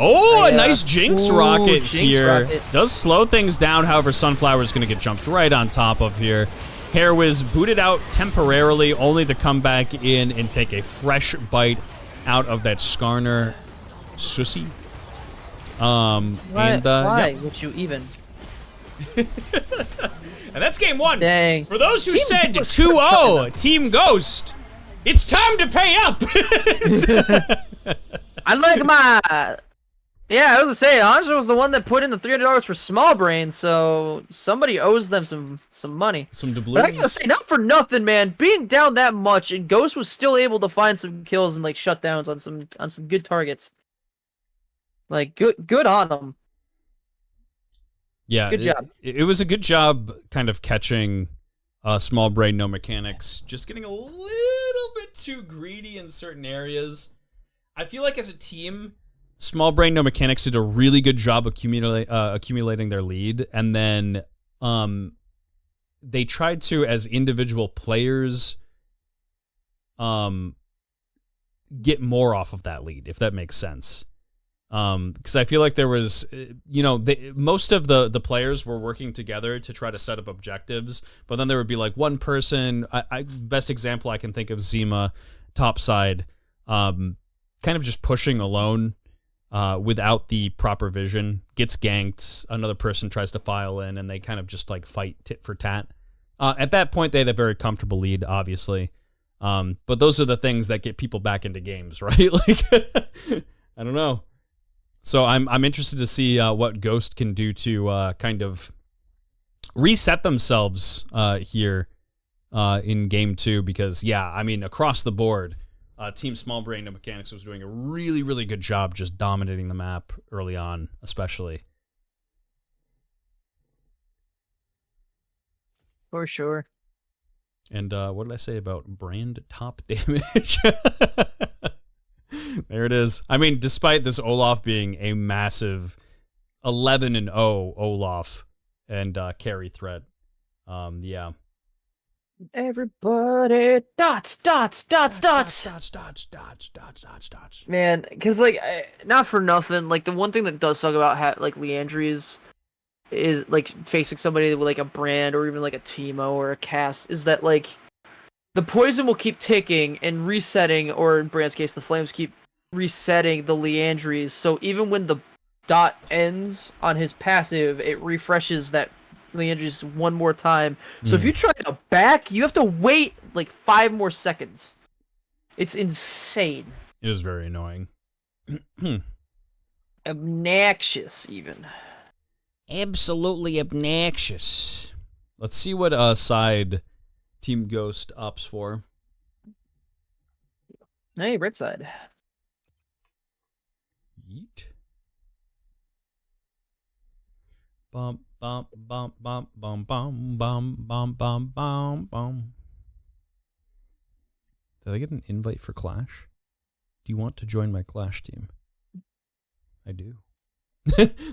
Oh, a nice Jinx rocket here. Does slow things down, however, Sunflower is going to get jumped right on top of here. Hair Whiz booted out temporarily, only to come back in and take a fresh bite out of that Skarner Sussy. Why would you even? And that's game 1. Dang. For those who said 2-0, Team Ghost, it's time to pay up. I like my... Yeah, I was gonna say, Anjo was the one that put in the $300 for Small Brain, so somebody owes them some money. Some doubloons. But I gotta say, not for nothing, man. Being down that much, and Ghost was still able to find some kills and like shutdowns on some good targets. Like good on them. Yeah, good job. It was a good job, kind of catching Small Brain No Mechanics. Just getting a little bit too greedy in certain areas. I feel like as a team, Small Brain No Mechanics did a really good job accumulating their lead, and then they tried to, as individual players, get more off of that lead, if that makes sense. Because I feel like there was, you know, most of the players were working together to try to set up objectives, but then there would be like one person. Best example I can think of, Zima, topside, kind of just pushing alone. Without the proper vision, gets ganked, another person tries to file in, and they kind of just like fight tit for tat. At that point, they had a very comfortable lead, obviously. But those are the things that get people back into games, right? Like, I don't know. So I'm interested to see what Ghost can do to kind of reset themselves here in game 2, because, yeah, I mean, across the board, Team Small Brain No Mechanics was doing a really, really good job just dominating the map early on, especially. For sure. And what did I say about brand top damage? There it is. I mean, despite this Olaf being a massive 11-0 Olaf and carry threat, yeah. Everybody dots. Man, because like, not for nothing, like the one thing that does suck about like Leandries is like facing somebody with like a brand or even like a Teemo or a Cass is that like the poison will keep ticking and resetting, or in Brand's case, the flames keep resetting the Leandries. So even when the dot ends on his passive, it refreshes that Leandries one more time. So if you try to back, you have to wait like 5 more seconds. It's insane. It was very annoying. Obnoxious, even. Absolutely obnoxious. Let's see what side Team Ghost opts for. Hey, red side. Yeet. Bum bum bum bum bum bum bum bum bum bum bum. Did I get an invite for Clash? Do you want to join my Clash team? I do.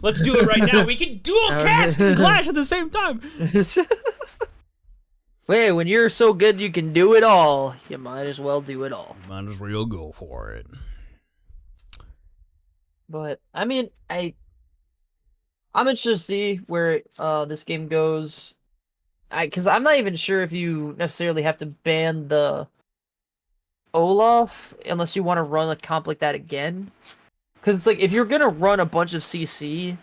Let's do it right now. We can dual cast and Clash at the same time. Wait, when you're so good you can do it all, you might as well do it all. Might as well go for it. But I mean, I'm interested to see where this game goes. Because I'm not even sure if you necessarily have to ban the Olaf unless you want to run a comp like that again. Because it's like, if you're gonna run a bunch of CC,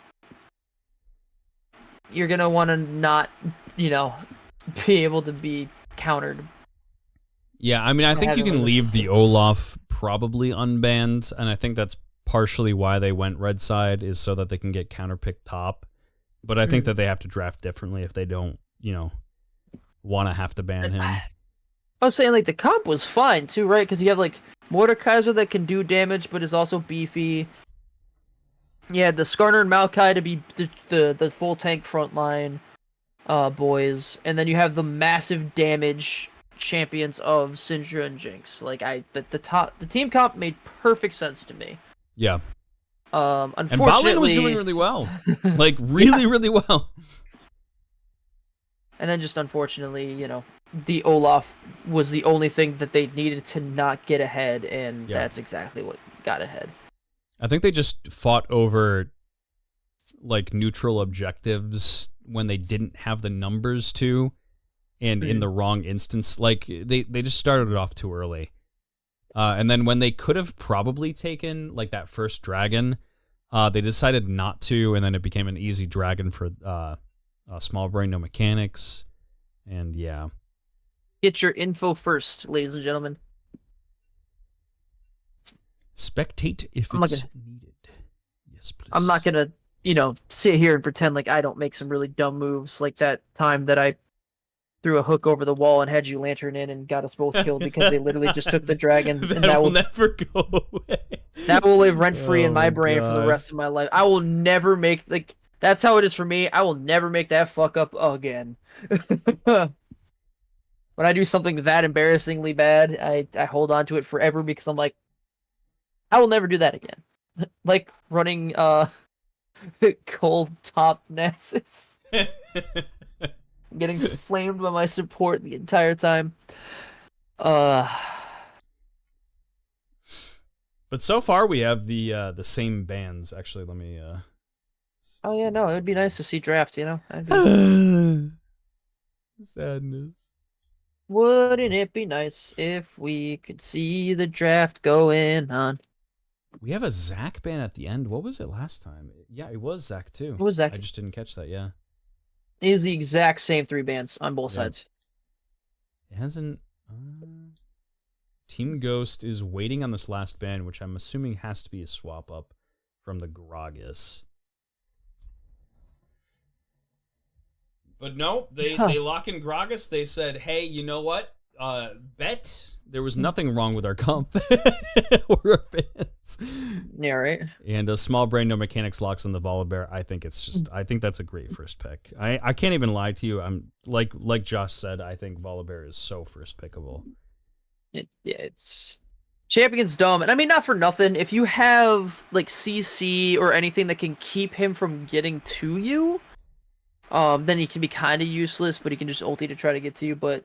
you're gonna want to not, be able to be countered. Yeah, I mean, I think you can leave the Olaf probably unbanned, and I think that's partially why they went red side, is so that they can get counterpicked top. But I think that they have to draft differently if they don't, want to have to ban him. I was saying, like, the comp was fine too, right? Because you have, like, Mordekaiser that can do damage but is also beefy. Yeah, the Skarner and Maokai to be the full tank frontline boys, and then you have the massive damage champions of Syndra and Jinx. Like, the team comp made perfect sense to me. Yeah. Unfortunately, and Balin was doing really well, like really well. And then just unfortunately, the Olaf was the only thing that they needed to not get ahead, and that's exactly what got ahead. I think they just fought over like neutral objectives when they didn't have the numbers to, and in the wrong instance. Like they just started it off too early. And then when they could have probably taken like that first dragon, they decided not to, and then it became an easy dragon for small brain, no mechanics. And yeah. Get your info first, ladies and gentlemen. Spectate if it's needed. Yes, please. I'm not gonna, sit here and pretend like I don't make some really dumb moves, like that time that I threw a hook over the wall and had you lantern in and got us both killed because they literally just took the dragon. That will never go away. That will live rent free in my brain for the rest of my life. I will never make, like, that's how it is for me. I will never make that fuck up again. When I do something that embarrassingly bad, I hold on to it forever because I'm like, I will never do that again. Like running cold top Nessus. Getting flamed by my support the entire time. But so far we have the same bands. Actually, let me Oh yeah, no, it would be nice to see draft, Sadness. Wouldn't it be nice if we could see the draft going on? We have a Zac ban at the end. What was it last time? Yeah, it was Zac too. It was Zac. I just didn't catch that, yeah. It is the exact same 3 bans on both sides. It hasn't... Team Ghost is waiting on this last ban, which I'm assuming has to be a swap up from the Gragas. But no, they lock in Gragas. They said, hey, you know what? Bet there was nothing wrong with our comp or our bans. Yeah, right. And a small brain, no mechanics locks on the Volibear. I think that's a great first pick. I can't even lie to you. I'm like Josh said, I think Volibear is so first pickable. It's champion's dumb, and I mean, not for nothing. If you have like CC or anything that can keep him from getting to you, then he can be kind of useless. But he can just ulti to try to get to you. But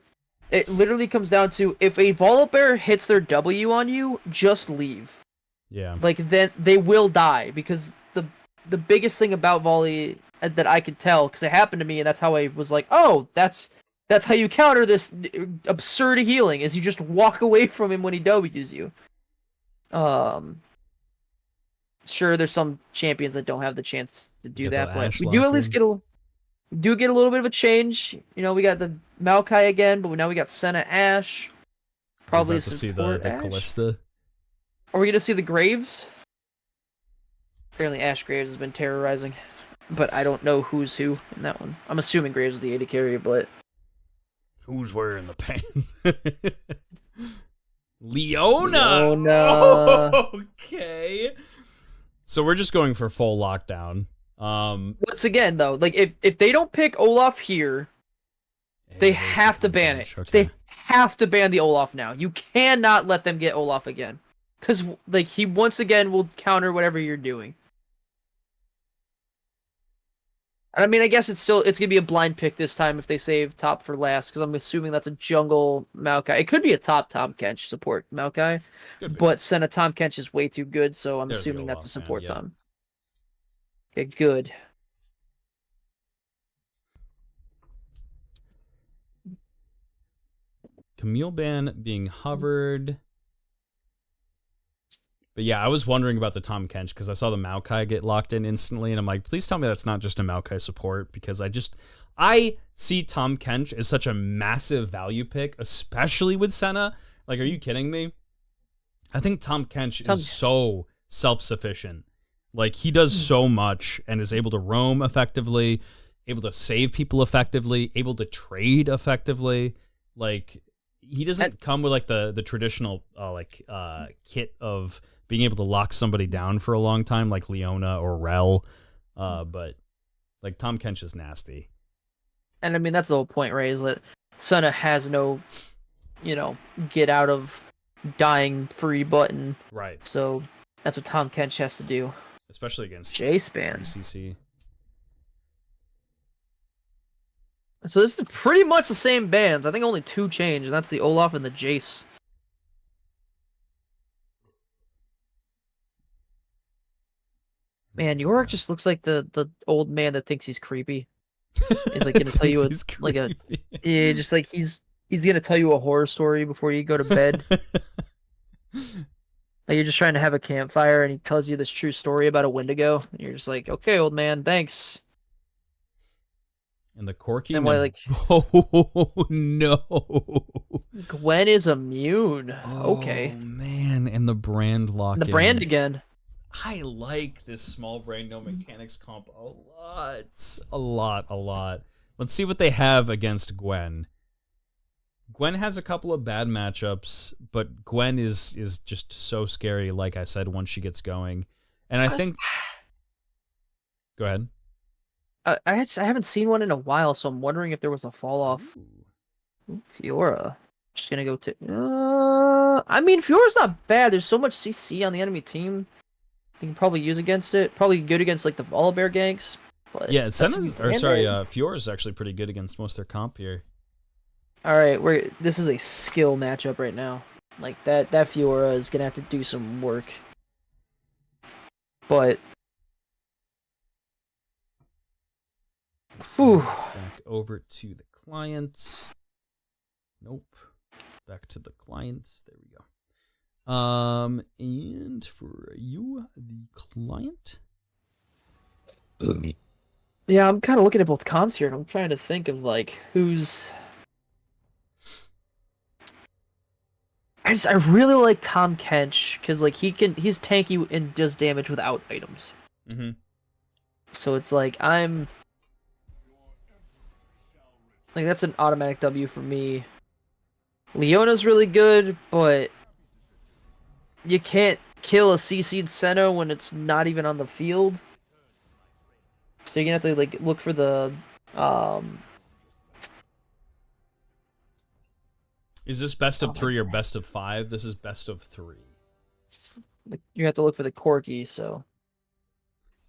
it literally comes down to, if a Volibear hits their W on you, just leave. Yeah. Like, then they will die, because the biggest thing about volley that I could tell, because it happened to me, and that's how I was like, oh, that's how you counter this absurd healing, is you just walk away from him when he W's you. Sure, there's some champions that don't have the chance to do that, but we do at least get a little bit of a change. We got the Maokai again, but now we got Senna Ashe. Probably to see the Callista. Are we gonna see the Graves? Apparently Ashe Graves has been terrorizing. but I don't know who's who in that one. I'm assuming Graves is the AD carry, but Who's wearing the pants? Leona. Leona. Okay. So we're just going for full lockdown. Once again, though, like if they don't pick Olaf here, they have to ban it. Okay. They have to ban the Olaf now. You cannot let them get Olaf again, because like he once again will counter whatever you're doing. And I mean, I guess it's gonna be a blind pick this time if they save top for last, because I'm assuming that's a jungle Maokai. It could be a top Tom Kench support Maokai, but Senna Tom Kench is way too good, so I'm assuming that's a support Tom. Okay, good. Camille ban being hovered. But yeah, I was wondering about the Tom Kench because I saw the Maokai get locked in instantly, and I'm like, please tell me that's not just a Maokai support, because I see Tom Kench as such a massive value pick, especially with Senna. Like, are you kidding me? I think Tom Kench is so self-sufficient. Like, he does so much and is able to roam effectively, able to save people effectively, able to trade effectively. Like, he doesn't come with like the traditional kit of being able to lock somebody down for a long time like Leona or Rel, but like Tom Kench is nasty. And I mean, that's the whole point, right? Is that Senna has no, get out of dying free button. Right. So that's what Tom Kench has to do. Especially against J-Span. CC. So this is pretty much the same bands. I think only two change, and that's the Olaf and the Jace. Man, Yorick just looks like the old man that thinks he's creepy. He's like gonna tell you just like he's gonna tell you a horror story before you go to bed. Like you're just trying to have a campfire, and he tells you this true story about a Wendigo, and you're just like, okay, old man, thanks. And the Corky. And why, like, oh no, Gwen is immune. Okay, man, and the brand lock. The brand again. I like this small brain no mechanics comp a lot. Let's see what they have against Gwen. Gwen has a couple of bad matchups, but Gwen is just so scary, like I said, once she gets going. And I think... Go ahead. I haven't seen one in a while, so I'm wondering if there was a fall off. Ooh, Fiora. Just gonna go to... I mean, Fiora's not bad. There's so much CC on the enemy team. You can probably use against it. Probably good against like the Volibear ganks. But yeah, Fiora's actually pretty good against most of their comp here. All right, this is a skill matchup right now. Like that Fiora is gonna have to do some work. But back over to the clients. Nope. Back to the clients. There we go. And for you, the client. Yeah, I'm kind of looking at both comps here, and I'm trying to think of like who's. I really like Tom Kench because like he's tanky and does damage without items. Mm-hmm. So it's like that's an automatic W for me. Leona's really good, but you can't kill a CC'd Senna when it's not even on the field. So you're gonna have to like look for the Is this best of 3 or best of 5? This is best of 3. You have to look for the Corky, so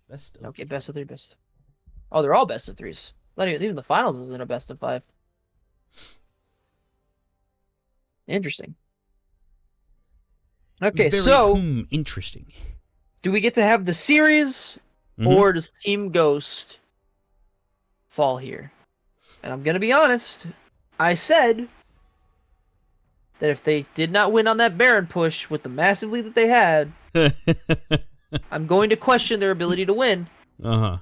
best of okay, best of 3, best. Oh, they're all best of 3s. Not even the finals isn't a best of 5. Interesting. Okay, so interesting. Do we get to have the series, or does Team Ghost fall here? And I'm gonna be honest. I said that if they did not win on that Baron push with the massive lead that they had, I'm going to question their ability to win. Uh-huh.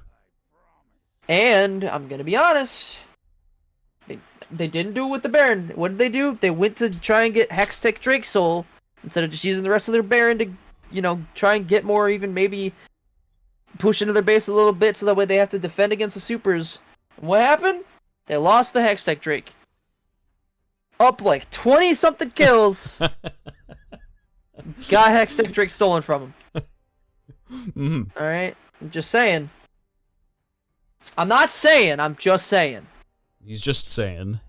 And I'm gonna be honest. They didn't do it with the Baron. What did they do? They went to try and get Hextech Drake Soul instead of just using the rest of their Baron to, try and get more, even maybe push into their base a little bit so that way they have to defend against the supers. What happened? They lost the Hextech Drake. Up like 20-something kills. Got Hextech Drake stolen from him. Mm-hmm. Alright? I'm just saying. I'm not saying, I'm just saying. He's just saying.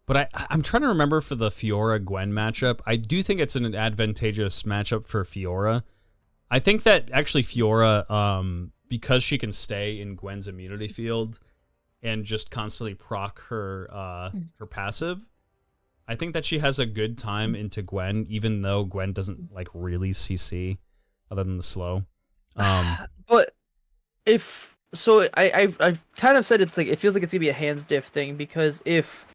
But I'm trying to remember for the Fiora-Gwen matchup. I do think it's an advantageous matchup for Fiora. I think that actually Fiora, because she can stay in Gwen's immunity field and just constantly proc her her passive, I think that she has a good time into Gwen, even though Gwen doesn't like really CC other than the slow. But if so, I've kind of said it's like it feels like it's gonna be a hands diff thing because if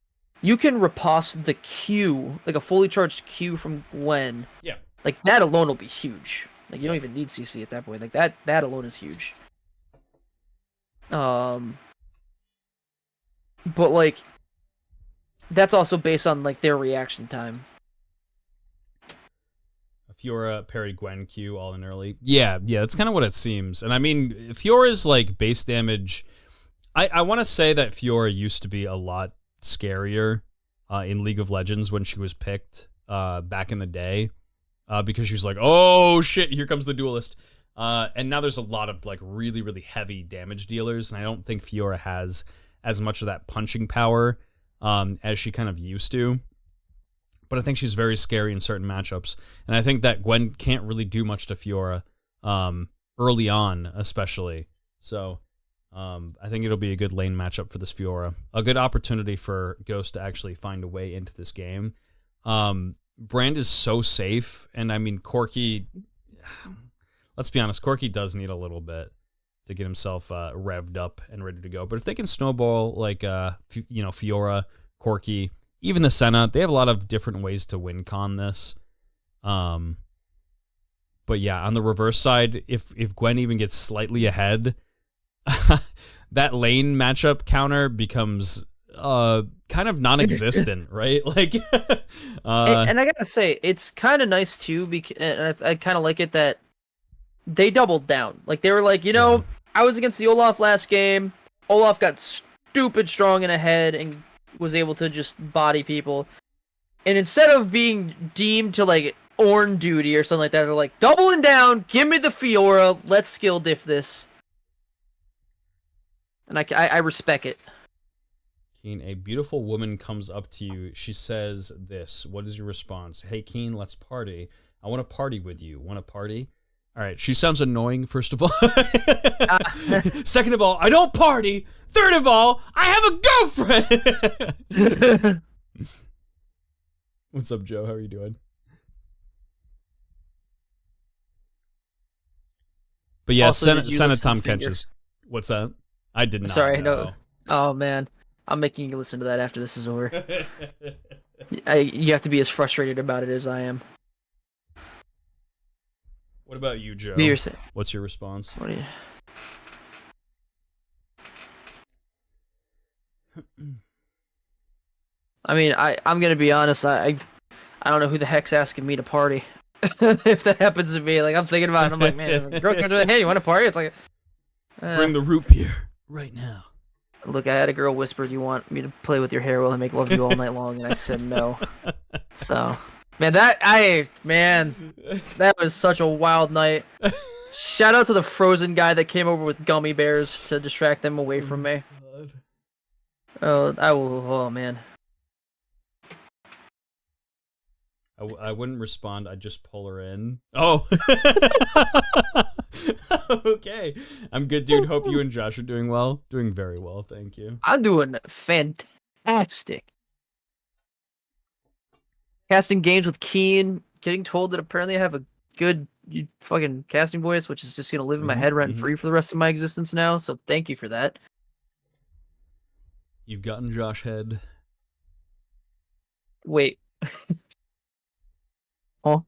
you can riposte the Q, like a fully charged Q from Gwen, Yeah, like that alone will be huge. Like you don't even need CC at that point. Like that alone is huge. But like that's also based on like their reaction time. Fiora parry Gwen Q all in early. Yeah, that's kind of what it seems. And I mean, Fiora's like base damage. I want to say that Fiora used to be a lot scarier in League of Legends when she was picked back in the day because she was like, oh shit, here comes the duelist. And now there's a lot of like really, really heavy damage dealers, and I don't think Fiora has as much of that punching power as she kind of used to. But I think she's very scary in certain matchups. And I think that Gwen can't really do much to Fiora early on, especially. So I think it'll be a good lane matchup for this Fiora. A good opportunity for Ghost to actually find a way into this game. Brand is so safe. And I mean, Corki, let's be honest, Corki does need a little bit to get himself revved up and ready to go. But if they can snowball like, Fiora, Corki, even the Senna, they have a lot of different ways to win con this. But yeah, on the reverse side, if Gwen even gets slightly ahead, that lane matchup counter becomes kind of non-existent, right? Like, and I gotta say, it's kind of nice too, because and I kind of like it that they doubled down. Like they were like, I was against the Olaf last game. Olaf got stupid strong and ahead and was able to just body people. And instead of being deemed to like Ornn duty or something like that, they're like, doubling down, give me the Fiora, let's skill diff this. And I respect it. Keen, a beautiful woman comes up to you. She says this. What is your response? Hey, Keen, let's party. I want to party with you. Want to party? All right. She sounds annoying, first of all. Second of all, I don't party. Third of all, I have a girlfriend. What's up, Joe? How are you doing? But yeah, Senna Tom Kench's. What's that? I did not. Sorry, know. no. Oh man, I'm making you listen to that after this is over. You have to be as frustrated about it as I am. What about you, Joe? What's your response? What do you... I mean, I'm gonna be honest. I don't know who the heck's asking me to party. If that happens to me, like I'm thinking about it, I'm like, man, girl, hey, you want to party? It's like, bring the root beer right now. Look, I had a girl whisper, "Do you want me to play with your hair while I make love to you all night long?" And I said no. So, man, that was such a wild night. Shout out to the frozen guy that came over with gummy bears to distract them away from me. Oh man. I wouldn't respond. I'd just pull her in. Oh. Okay. I'm good, dude. Hope you and Josh are doing well. Doing very well. Thank you. I'm doing fantastic. Casting games with Keen. Getting told that apparently I have a good fucking casting voice, which is just going to live in my head rent free for the rest of my existence now. So thank you for that. You've gotten Josh head. Wait. Oh.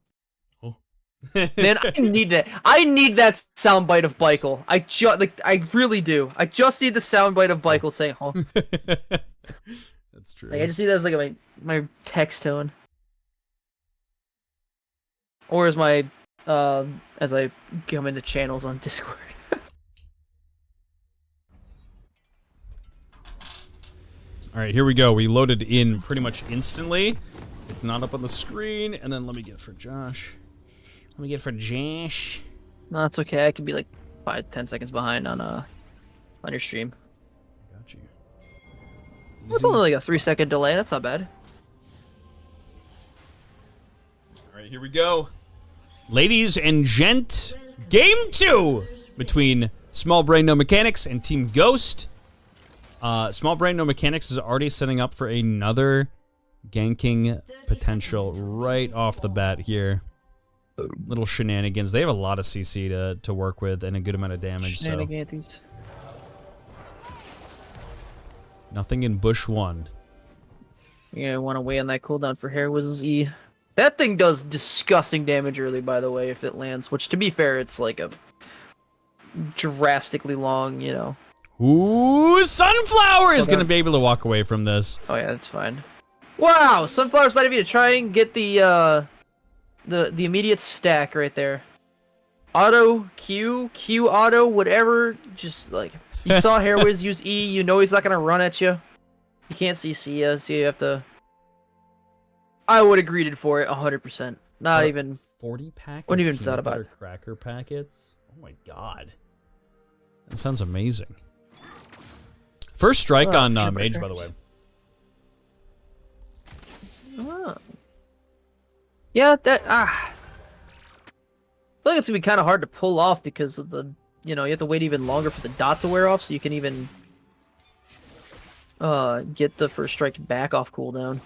Man, I need that. I need that soundbite of Beichel. I really do. I just need the soundbite of Beichel saying, "Oh." That's true. Like, I just need that as like my text tone. Or as I come into channels on Discord. All right, here we go. We loaded in pretty much instantly. It's not up on the screen. And then let me get it for Josh. Let me get it for Josh. No, that's okay. I can be like 5-10 seconds behind on your stream. Got you. It's only like a 3-second delay. That's not bad. All right, here we go. Ladies and gent, game 2 between Small Brain No Mechanics and Team Ghost. Small Brain No Mechanics is already setting up for another ganking potential right off the bat here. Little shenanigans. They have a lot of CC to work with and a good amount of damage. Shenanigans. So nothing in Bush 1. Yeah, I want to wait on that cooldown for Hair was E. That thing does disgusting damage early, by the way, if it lands. Which, to be fair, it's like a drastically long, you know. Ooh, Sunflower is going to be able to walk away from this. Oh yeah, that's fine. Wow, Sunflower's letting me to try and get the immediate stack right there. Auto, Q, auto, whatever. Just like, you saw Hairwiz use E, you know he's not going to run at you. You can't CC you, so you have to... I would have greeted for it 100%. Not even... 40 pack? Wouldn't even thought about it. Cracker packets? Oh my god. That sounds amazing. First strike on Mage, by the way. Oh. Yeah, that... I feel like it's going to be kind of hard to pull off because of the... You know, you have to wait even longer for the dot to wear off so you can even... get the first strike back off cooldown.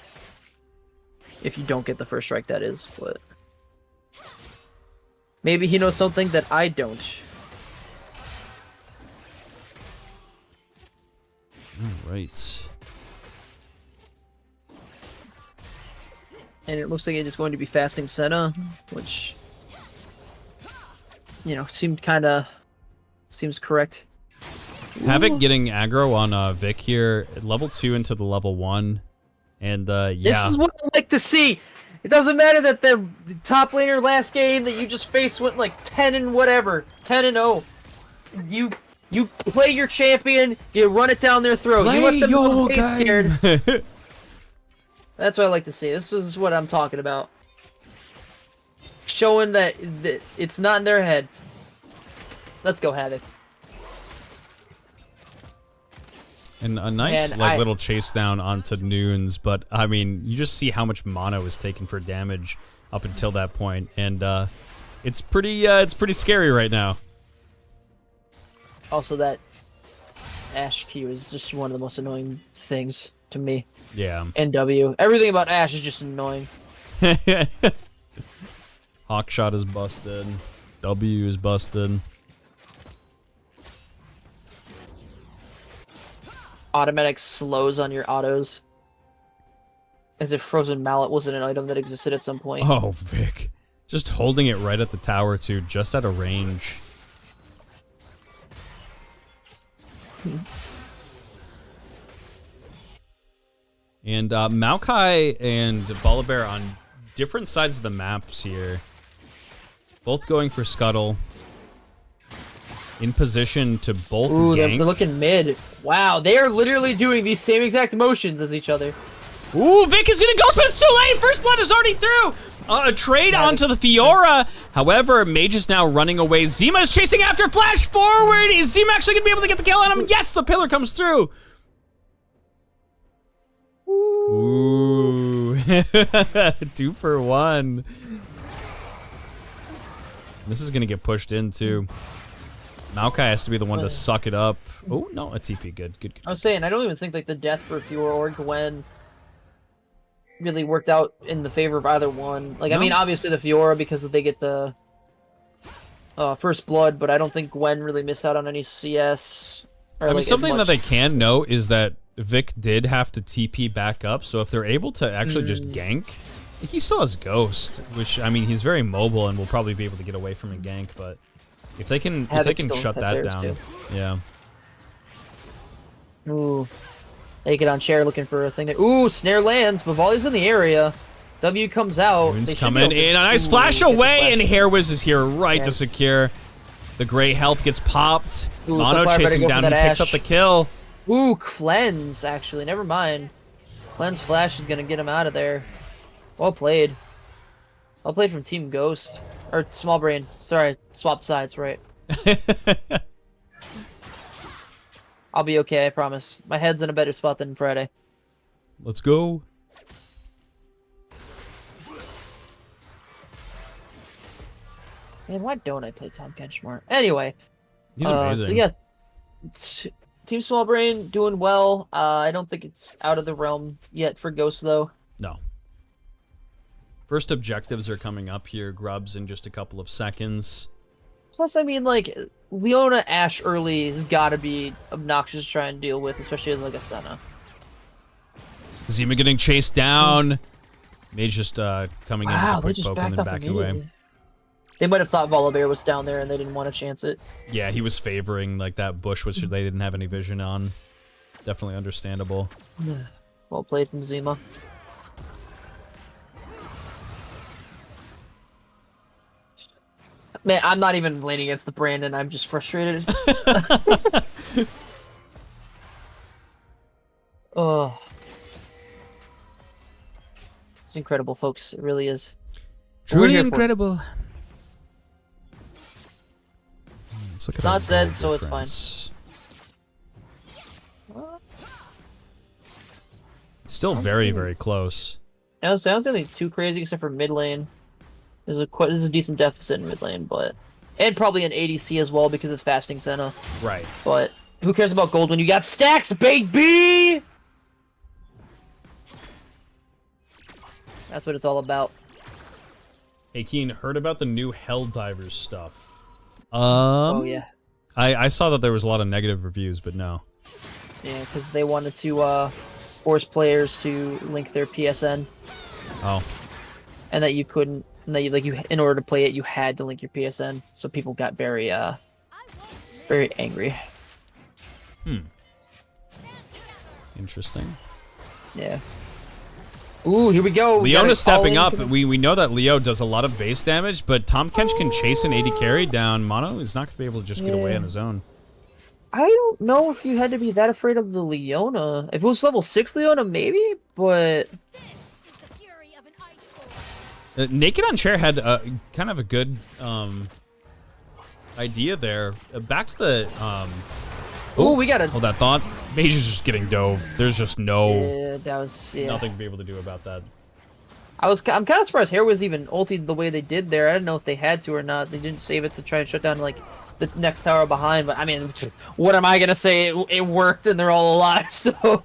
If you don't get the first strike, that is, but... Maybe he knows something that I don't. Alright. And it looks like it is going to be fasting Senna, which... You know, seems correct. Havoc getting aggro on Vic here, level 2 into the level 1. And yeah. This is what I like to see. It doesn't matter that the top laner last game that you just faced went like 10 and whatever, 10 and 0. You play your champion, you run it down their throat. Play you let them your get scared. game. That's what I like to see. This is what I'm talking about. Showing that it's not in their head. Let's go, Havoc. And a nice little chase down onto Noons, but I mean, you just see how much mono is taken for damage up until that point, and it's pretty scary right now. Also, that Ashe Q is just one of the most annoying things to me. Yeah. NW. Everything about Ashe is just annoying. Hawkshot is busted. W is busted. Automatic slows on your autos. As if Frozen Mallet wasn't an item that existed at some point. Oh, Vic. Just holding it right at the tower, too, just out of range. And Maokai and Volibear on different sides of the maps here. Both going for Scuttle. In position to both gank. They're looking mid. Wow, they are literally doing these same exact motions as each other. Ooh, Vic is gonna ghost, but it's too late! First blood is already through! A trade onto the Fiora. However, Mage is now running away. Zima is chasing after, flash forward! Is Zima actually gonna be able to get the kill on him? Yes, the pillar comes through! Ooh. 2 for 1. This is gonna get pushed into. Maokai has to be the one to suck it up. Oh, no, a TP. Good. I was saying, I don't even think like the death for Fiora or Gwen really worked out in the favor of either one. Like, no. I mean, obviously the Fiora because they get the first blood, but I don't think Gwen really missed out on any CS. I mean, something that they can note is that Vic did have to TP back up, so if they're able to actually just gank, he still has Ghost, which, I mean, he's very mobile and will probably be able to get away from a gank, but if they can shut that down, too. Yeah. Ooh. They get on chair looking for a thing there. Ooh, snare lands. Bavali's in the area. W comes out. Moon's They should coming be able in. to- A nice Ooh, flash get the away, flash. and Hairwiz is here right to Yes. secure. The gray health gets popped. Ooh, Mono Sunflower better chasing go for down. He that picks up Ash. the kill. Ooh, cleanse, actually. Never mind. Cleanse flash is going to get him out of there. Well played. Well played from Team Ghost. Or Small Brain. Sorry, swap sides, right? I'll be okay, I promise. My head's in a better spot than Friday. Let's go. Man, why don't I play Tom Kench more? Anyway. He's amazing. So yeah, Team Small Brain doing well. I don't think it's out of the realm yet for Ghost, though. No. First objectives are coming up here, Grubs, in just a couple of seconds. Plus, I mean, like, Leona Ash early has got to be obnoxious to try and deal with, especially as, like, a Senna. Zima getting chased down. Mage just coming in with a Wow, they quick just poke and backed then off backing away. immediately. They might have thought Volibear was down there and they didn't want to chance it. Yeah, he was favoring like that bush, which they didn't have any vision on. Definitely understandable. Well played from Zima. Man, I'm not even laning against the Brandon. I'm just frustrated. Oh, it's incredible, folks. It really is. We're Truly here for it. incredible. Let's look at It's our not Zed, gold so it's fine. difference. Still very, very close. I don't think anything too crazy except for mid lane. There's a decent deficit in mid lane, but and probably an ADC as well because it's fasting Senna. Right. But who cares about gold when you got stacks, baby? That's what it's all about. Hey, Keen, heard about the new Helldivers stuff? Oh yeah, I saw that there was a lot of negative reviews, but no. yeah, because they wanted to force players to link their PSN, Oh. and that you couldn't. And that you in order to play it, you had to link your PSN. So people got very very angry. Interesting. Yeah. Ooh, here we go. We Leona's got it all stepping in up. for the- We know that Leo does a lot of base damage, but Tom Kench can chase an AD carry down. Mono is not going to be able to just get away on his own. I don't know if you had to be that afraid of the Leona. If it was level 6 Leona, maybe, but... Naked on Chair had kind of a good idea there. Back to the... Ooh, we got a... Hold that thought. Mage is just getting dove. There's just Yeah, that was... Yeah. nothing to be able to do about that. I'm kind of surprised Hair was even ulted the way they did there. I didn't know if they had to or not. They didn't save it to try and shut down, like, the next tower behind. But, I mean, what am I going to say? It worked and they're all alive, so...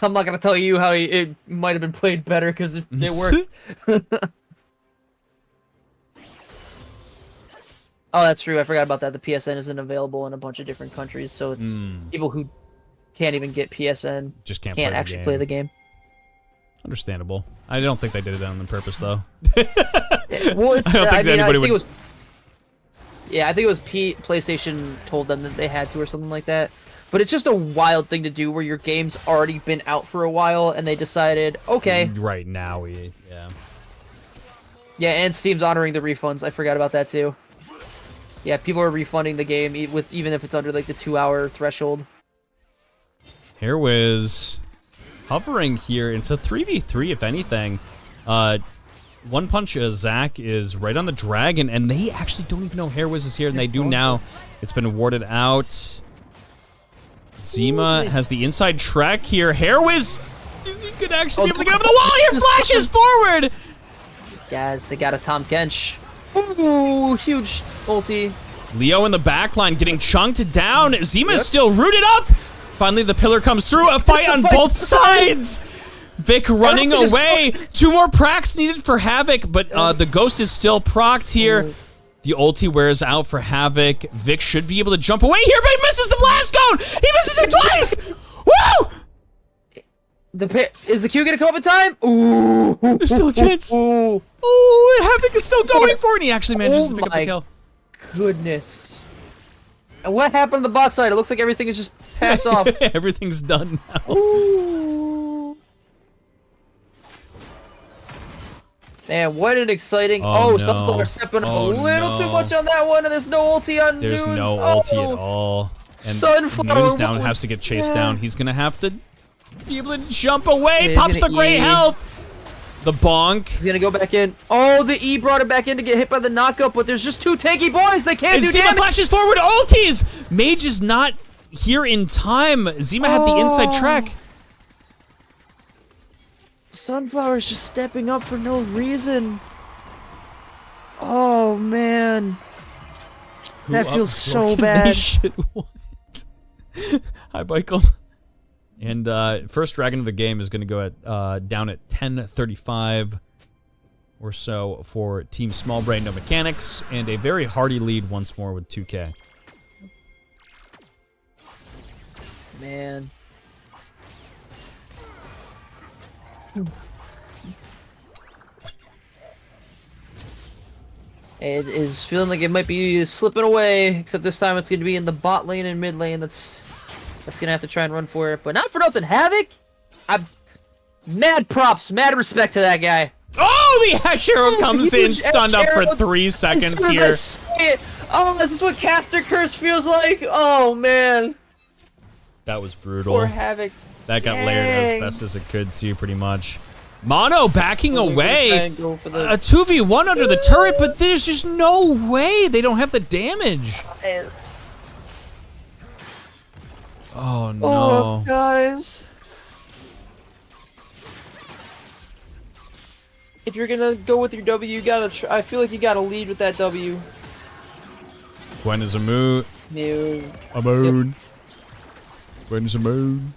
I'm not going to tell you how it might have been played better because it worked. Oh, that's true. I forgot about that. The PSN isn't available in a bunch of different countries, so it's people who can't even get PSN Just can't actually play the game. Understandable. I don't think they did it on purpose, though. Well, it's, I don't think anybody would... it was. Yeah, I think it was PlayStation told them that they had to or something like that. But it's just a wild thing to do where your game's already been out for a while and they decided, okay. Right now, Yeah, and Steam's honoring the refunds. I forgot about that too. Yeah, people are refunding the game even if it's under like the 2-hour threshold. Hairwiz hovering here. It's a 3v3 if anything. One Punch Zach is right on the dragon, and they actually don't even know Hairwiz is here, and they do now. It's been warded out. Zima has the inside track here. Hairwiz, he could actually be able to get over the wall here. Flashes forward. Guys, they got a Tom Kench. Ooh, huge ulti. Leo in the backline getting chunked down. Zima is still rooted up. Finally, the pillar comes through. A fight on both sides. Vic running away. 2 more procs needed for Havoc, but the Ghost is still procced here. The ulti wears out for Havoc. Vic should be able to jump away here, but he misses the blast cone. He misses it twice. Woo! Is the Q gonna come up in time? Ooh. There's still a chance. Ooh. Oh, Havoc is still going for it, and he actually manages to pick up the kill. Goodness. And what happened to the bot side? It looks like everything is just passed off. Everything's done now. Ooh. Man, what an exciting... Oh, no. Sunflower stepping up a Oh, little too no. much on that one, and there's no ulti on There's Noons. no ulti at all. And Sunflower Noons now was- has to get chased down. He's gonna have to be able to jump away. Yeah, Pops he's the gonna great E. health. The bonk. He's gonna go back in. Oh, the E brought it back in to get hit by the knockup, but there's just two tanky boys. They can't And do Zima damage. flashes forward. Ulties. Mage is not here in time. Zima had the inside track. Sunflower's just stepping up for no reason. Oh, man. That feels so bad. What? Hi, Michael. And first dragon of the game is going to go at down at 10:35 or so for Team Small Brain No Mechanics, and a very hearty lead once more with 2K. Man. It is feeling like it might be slipping away, except this time it's going to be in the bot lane and mid lane. That's going to have to try and run for it. But not for nothing. Havoc, mad props, mad respect to that guy. Oh, the Ash Arrow comes in, Huge stunned Ash up for Arrow. 3 As seconds soon as I here. say it, oh, is this what Caster Curse feels like? Oh, man. That was brutal. Poor Havoc. That got layered as Dang. best as it could, too, pretty much. Mono backing We're gonna try away. and go for the- A 2v1 under the turret, but there's just no way they don't have the damage. Oh, Oh, no. guys. If you're gonna go with your W, you gotta. I feel like you gotta lead with that W. Gwen is a moon. Dude. A moon. Gwen is a moon.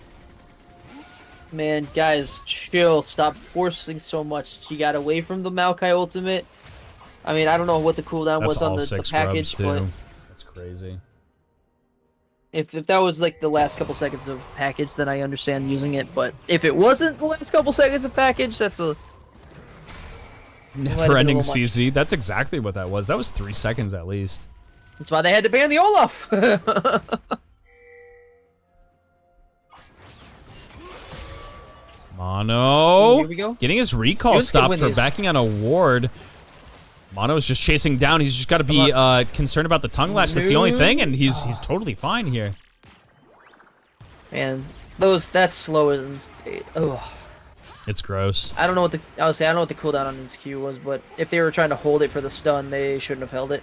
Man, guys, chill. Stop forcing so much. You got away from the Maokai ultimate. I mean, I don't know what the cooldown That's was on all the 6 package, grubs, but too. That's crazy. if that was like the last couple seconds of package, then I understand using it. But if it wasn't the last couple seconds of package, that's a Never-ending little much. CZ. That's exactly what that was. That was 3 seconds at least. that's why they had to ban the Olaf. Mono. Here we go. Getting his recall Goose can stopped win for these. backing on a ward. Mono's just chasing down. He's just got to be concerned about the tongue lash. That's the only thing, and he's totally fine here. Man, that's slow as insane. Ugh. It's gross. I don't know what the I don't know what the cooldown on his Q was, but if they were trying to hold it for the stun, they shouldn't have held it.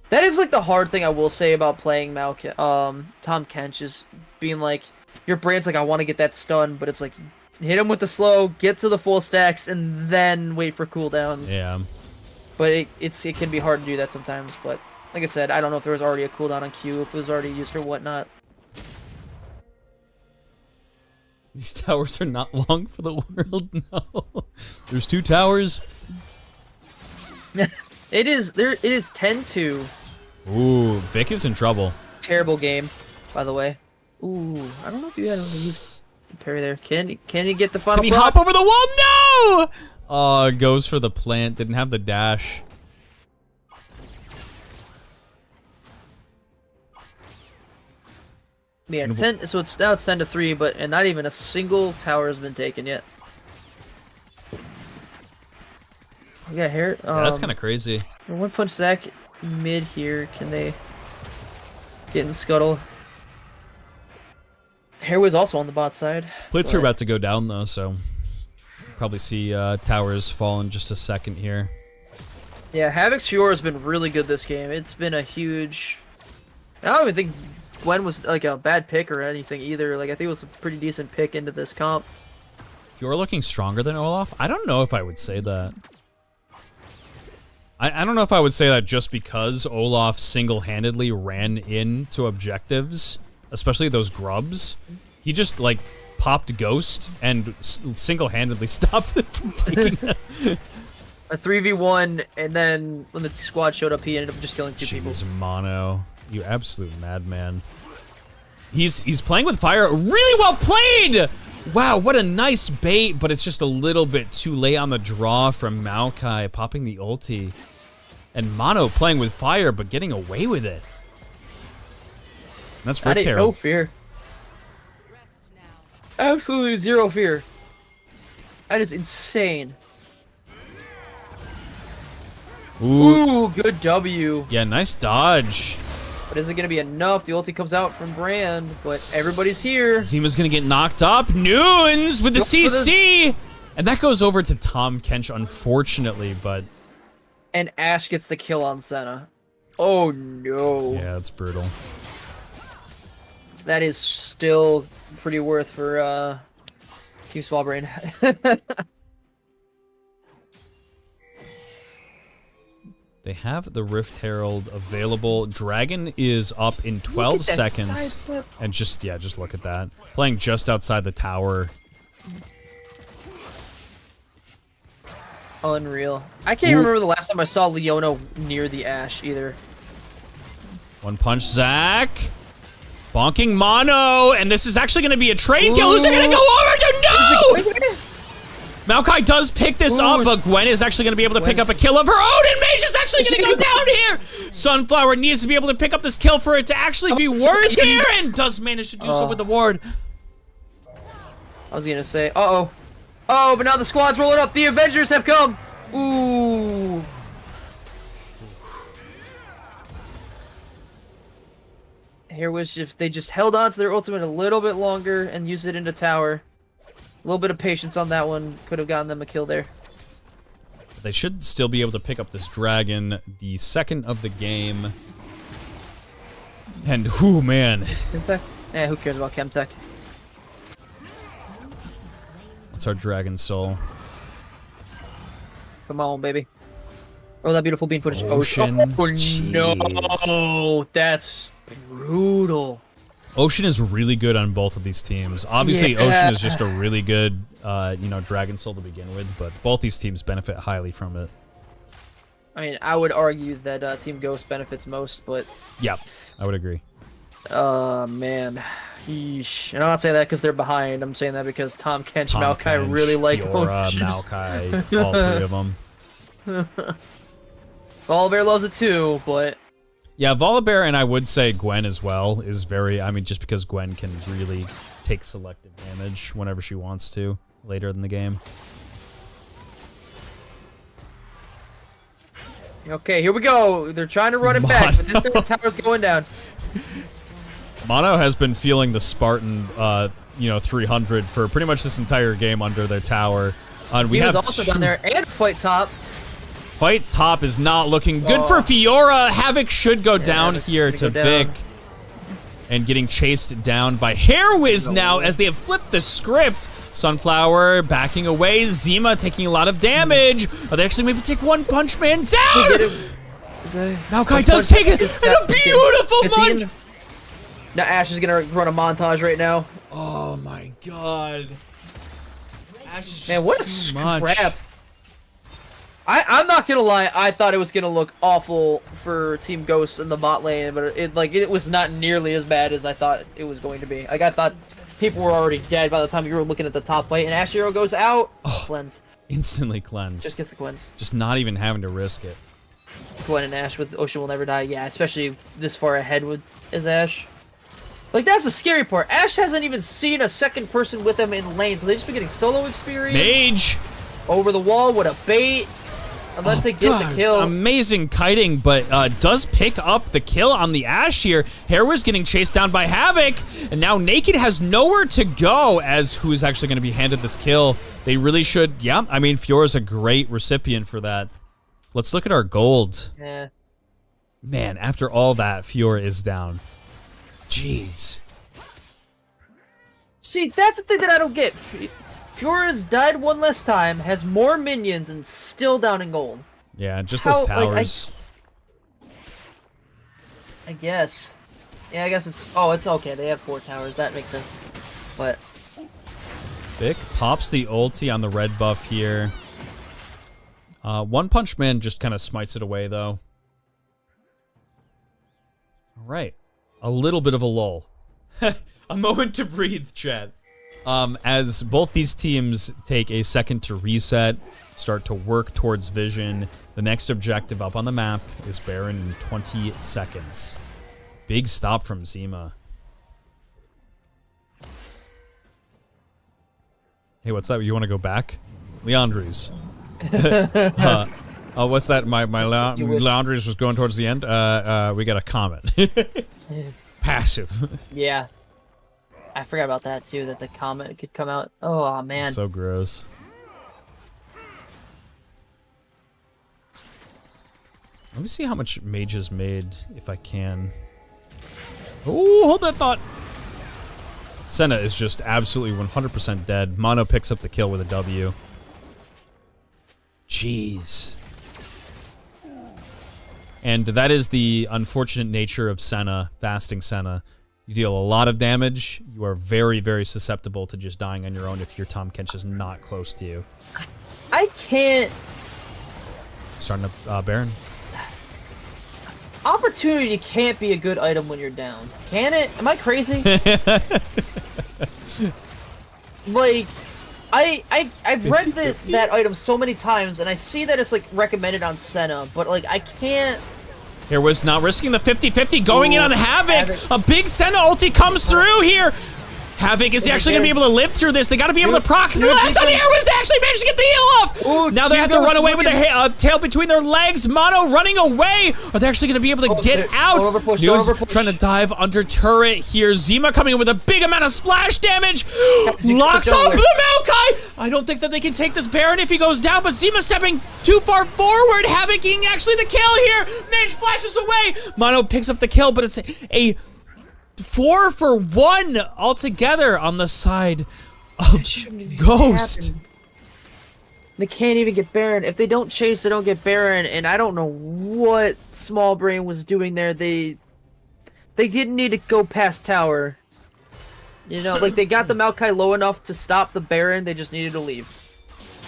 That is like the hard thing I will say about playing Tom Kench is being like your brain's like I want to get that stun, but it's like hit him with the slow, get to the full stacks, and then wait for cooldowns. Yeah. But it can be hard to do that sometimes. But like I said, I don't know if there was already a cooldown on Q, if it was already used or whatnot. These towers are not long for the world, no. There's 2 towers. It is 10-2. Ooh, Vic is in trouble. Terrible game, by the way. Ooh, I don't know if you had to parry there. Can he get the final Can he block? hop over the wall? No! Oh, goes for the plant. Didn't have the dash. Yeah, 10. So it's now 10-3, but and not even a single tower has been taken yet. We got here. Yeah, that's kind of crazy. One punch Zach mid here. Can they get in the scuttle? Hair was also on the bot side. Blitz are but- about to go down, though, so probably see towers fall in just a second here. Yeah, Havoc's Fiora has been really good this game. It's been a huge. I don't even think Gwen was like a bad pick or anything either. Like I think it was a pretty decent pick into this comp. You're looking stronger than Olaf? I don't know if I would say that. I don't know if I would say that just because Olaf single-handedly ran into objectives, especially those grubs. He just, like, popped Ghost and single-handedly stopped them from taking them. A 3v1, and then when the squad showed up, he ended up just killing 2 people. Jeez, Mono. You absolute madman. He's playing with fire. Really well played! Wow, what a nice bait, but it's just a little bit too late on the draw from Maokai popping the ulti. And Mono playing with fire, but getting away with it. That's I Rift didn't Herald. no fear. Absolutely 0 fear. That is insane. Ooh, good W. Yeah, nice dodge. But is it going to be enough? The ulti comes out from Brand, but everybody's here. Zima's going to get knocked up. Nunes with the CC. And that goes over to Tahm Kench, unfortunately, but... And Ashe gets the kill on Senna. Oh, no. Yeah, that's brutal. That is still pretty worth for Team Small Brain. They have the Rift Herald available. Dragon is up in 12 seconds. And just look at that. Playing just outside the tower. Unreal. I can't remember the last time I saw Leona near the Ashe either. One punch, Zach. Bonking Mono. And this is actually going to be a trade kill. Who's it going to go over to? No! Maokai does pick this up, but Gwen is actually going to be able to pick up a kill of her own, and Mage is actually going to go down here! Sunflower needs to be able to pick up this kill for it to actually be worth it, and does manage to do so with the ward. I was going to say, uh-oh. Oh, but now the squad's rolling up. The Avengers have come. Ooh. Here was if they just held on to their ultimate a little bit longer and used it into tower. A little bit of patience on that one could have gotten them a kill there. They should still be able to pick up this dragon, the second of the game. And, whoo, man. Chemtech? Eh, who cares about Chemtech? What's our dragon soul? Come on, baby. Oh, that beautiful bean footage. Ocean. Oh, no. That's brutal. Ocean is really good on both of these teams. Obviously, Ocean is just a really good, Dragon Soul to begin with, but both these teams benefit highly from it. I mean, I would argue that Team Ghost benefits most, but... Yeah, I would agree. Man. Yeesh. And I'm not saying that because they're behind. I'm saying that because Tahm Kench, Maokai Kench, really like Fiora, Ocean. Maokai, all three of them. Volibear loves it too, but... Yeah, Volibear, and I would say Gwen as well, is very... I mean, just because Gwen can really take selective damage whenever she wants to later in the game. Okay, here we go. They're trying to run it back, but this tower's going down. Mono has been feeling the Spartan, 300 for pretty much this entire game under their tower. We have also down there, and Fight Top. Fight top is not looking good for Fiora. Havoc should go down here to Vic. And getting chased down by Hairwiz now as they have flipped the script. Sunflower backing away. Zima taking a lot of damage. Are they actually maybe take One Punch Man down? Maokai does take it. And a beautiful punch. Now Ashe is going to run a montage right now. Oh my god. Ashe is just Man, what a scrap. I'm not gonna lie, I thought it was gonna look awful for Team Ghost in the bot lane, but it was not nearly as bad as I thought it was going to be. Like, I thought people were already dead by the time you were looking at the top fight, and Ashe Hero goes out, cleanse. Instantly cleansed. Just gets the cleanse. Just not even having to risk it. Gwen and Ashe with Ocean will never die. Yeah, especially this far ahead with Ashe. Like, that's the scary part. Ashe hasn't even seen a second person with him in lane, so they've just been getting solo experience. Mage! Over the wall, what a bait. Unless they get the kill. Amazing kiting, but does pick up the kill on the Ashe here. Hairwiz getting chased down by Havoc, and now Naked has nowhere to go as who is actually going to be handed this kill. They really should, yeah, I mean, Fiora's a great recipient for that. Let's look at our gold. Yeah. Man, after all that, Fiora is down. Jeez. See, that's the thing that I don't get. Fiora's died one less time, has more minions, and still down in gold. Yeah, just those towers. I guess. Yeah, I guess it's... Oh, it's okay. They have 4 towers. That makes sense. But... Vic pops the ulti on the red buff here. One Punch Man just kind of smites it away, though. All right. A little bit of a lull. A moment to breathe, chat. As both these teams take a second to reset, start to work towards vision, the next objective up on the map is Baron in 20 seconds. Big stop from Zima. Hey, what's that? You want to go back? Leandri's. Oh, what's that? My You wish. laundry was going towards the end. We got a comment. Passive. Yeah. I forgot about that too, that the comment could come out. Oh, man. So gross. Let me see how much Mages made, if I can. Oh, hold that thought. Senna is just absolutely 100% dead. Mono picks up the kill with a W. Jeez. And that is the unfortunate nature of Senna, fasting Senna. You deal a lot of damage. You are very, very susceptible to just dying on your own if your Tahm Kench is not close to you. I can't... Starting to Baron. Opportunity can't be a good item when you're down. Can it? Am I crazy? Like, I've read that item so many times, and I see that it's, like, recommended on Senna, but, like, I can't... Here was not risking the 50-50, going in on Havoc. Havoc. A big Senna ulti comes through here. Havoc, is he actually going to be able to live through this? They got to be able to proc. The last time the air was they actually managed to get the heal off. Ooh, now they have to run away with their tail between their legs. Mono running away. Are they actually going to be able to get out? Nude's trying to dive under turret here. Zima coming in with a big amount of splash damage. Locks off the Maokai. I don't think that they can take this Baron if he goes down, but Zima stepping too far forward. Havoc getting actually the kill here. Mage flashes away. Mono picks up the kill, but it's a 4 for 1 altogether on the side of Ghost. They can't even get Baron. If they don't chase, they don't get Baron, and I don't know what Small Brain was doing there. They didn't need to go past tower. You know, like, they got the Maokai low enough to stop the Baron, they just needed to leave.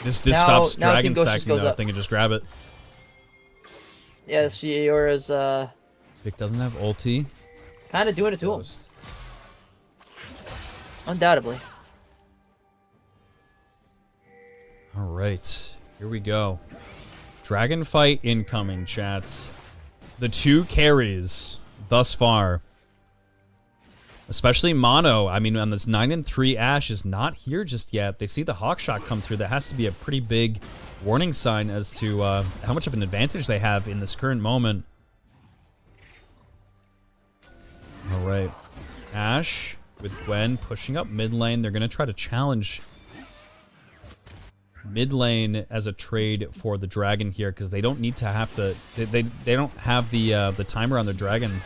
This stops now Dragon Team Ghost stacking goes though, up. if they can just grab it. Yes, Yora's Vic doesn't have ulti. kind of doing it to him. Ghost. Undoubtedly. Alright, here we go. Dragon fight incoming, chats. The 2 carries thus far. Especially Mono. I mean, on this 9-3 Ashe is not here just yet. They see the Hawkshot come through. That has to be a pretty big warning sign as to how much of an advantage they have in this current moment. Alright. Ashe with Gwen pushing up mid lane. They're going to try to challenge mid lane as a trade for the dragon here because they don't need to have to. They don't have the timer on their dragon.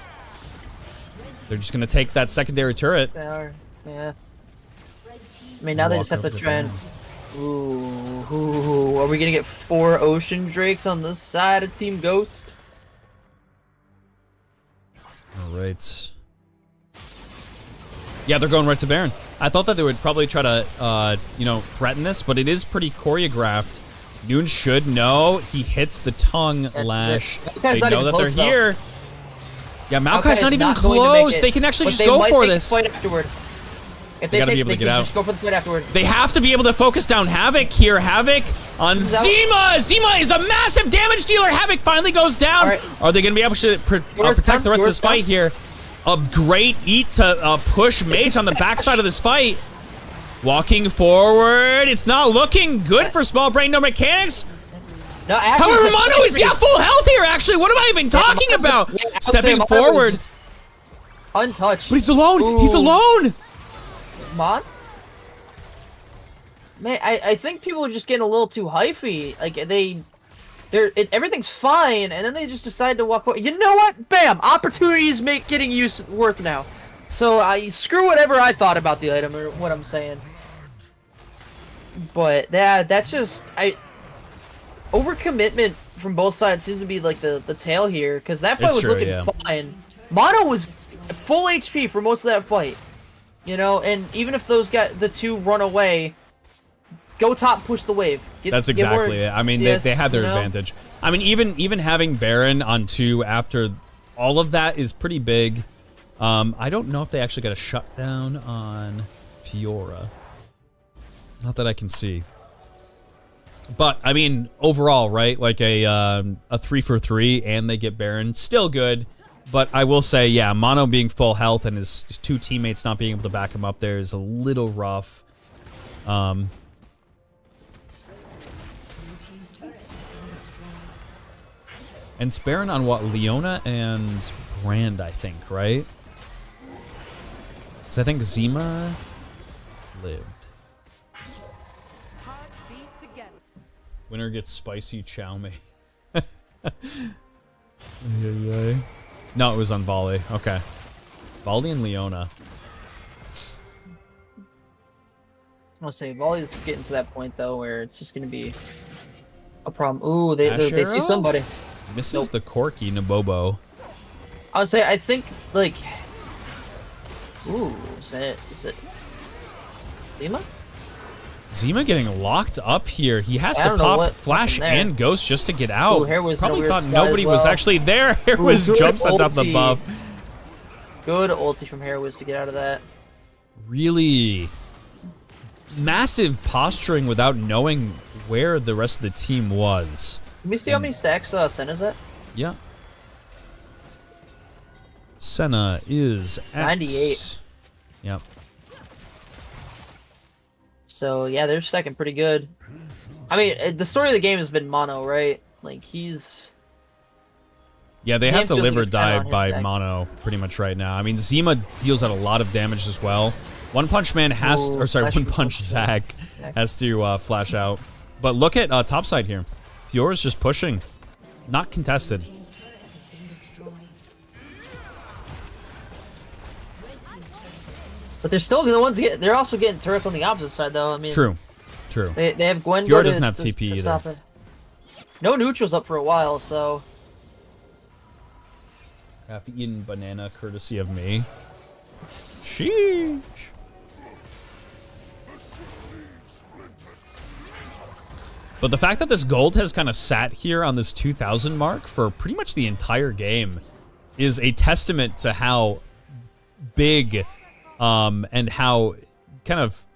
They're just going to take that secondary turret. They are, yeah. I mean, now they just have to try and... Ooh, are we going to get 4 Ocean Drakes on this side of Team Ghost? Alright. Yeah, they're going right to Baron. I thought that they would probably try to, you know, threaten this, but it is pretty choreographed. Noon should know. He hits the tongue lash. They know that they're here. Yeah, Maokai's not even close. They can actually just go for this. Fight afterward. If they gotta be able to get out. Just go for the fight afterward. They have to be able to focus down Havoc here. Havoc on Zima. Zima is a massive damage dealer. Havoc finally goes down. Right. Are they going to be able to protect the rest of this fight here? A great eat to push Mage on the backside of this fight. Walking forward. It's not looking good for Small Brain. No mechanics. No, however, Mono is full health here, actually. What am I even talking about? Stepping forward. Untouched. But he's alone. Ooh. He's alone. Mon? Man, I think people are just getting a little too hyphy. Like, everything's fine, and then they just decide to walk away. You know what? Bam! Opportunities make getting worth now. So, screw whatever I thought about the item, or what I'm saying. But, that's just... Overcommitment from both sides seems to be, like, the tale here, because that fight was looking fine. Mono was full HP for most of that fight. You know, and even if the 2 run away, go top, push the wave. That's exactly it. I mean, they had their advantage. I mean, even having Baron on 2 after all of that is pretty big. I don't know if they actually got a shutdown on Fiora. Not that I can see. But, I mean, overall, right? Like a 3 for 3 and they get Baron. Still good. But I will say, yeah, Mono being full health and his 2 teammates not being able to back him up there is a little rough. And it's Baron on what? Leona and Brand, I think, right? Because I think Zima lived. Winner gets spicy chow mein. No, it was on volley. Okay. Volley and Leona. I'll say volley's getting to that point though where it's just gonna be a problem. Ooh, they see somebody. Misses the Corky Nabobo. I would say I think like. Ooh, is it Zima? Zima getting locked up here. He has to pop Flash and Ghost just to get out. Ooh, probably thought nobody was actually there. Hairwiz jumps on top of the buff. Good ulti from Hairwiz to get out of that. Really massive posturing without knowing where the rest of the team was. Let me see how many stacks Senna's at. Yeah. Senna is at 98. Yep. So yeah, they're stacking pretty good. I mean, the story of the game has been Mono, right? Like he's. Yeah, they have to live or die by Mono pretty much right now. I mean, Zima deals out a lot of damage as well. One Punch Man has, One Punch Zach has to flash out. But look at topside here. Fiora's just pushing, not contested. But they're still the ones they're also getting turrets on the opposite side, though. I mean, true. They have Gwen. Fiora doesn't have TP either. Stop it. No neutrals up for a while, so. Half eaten banana, courtesy of me. Sheesh. But the fact that this gold has kind of sat here on this 2,000 mark for pretty much the entire game is a testament to how big and how kind of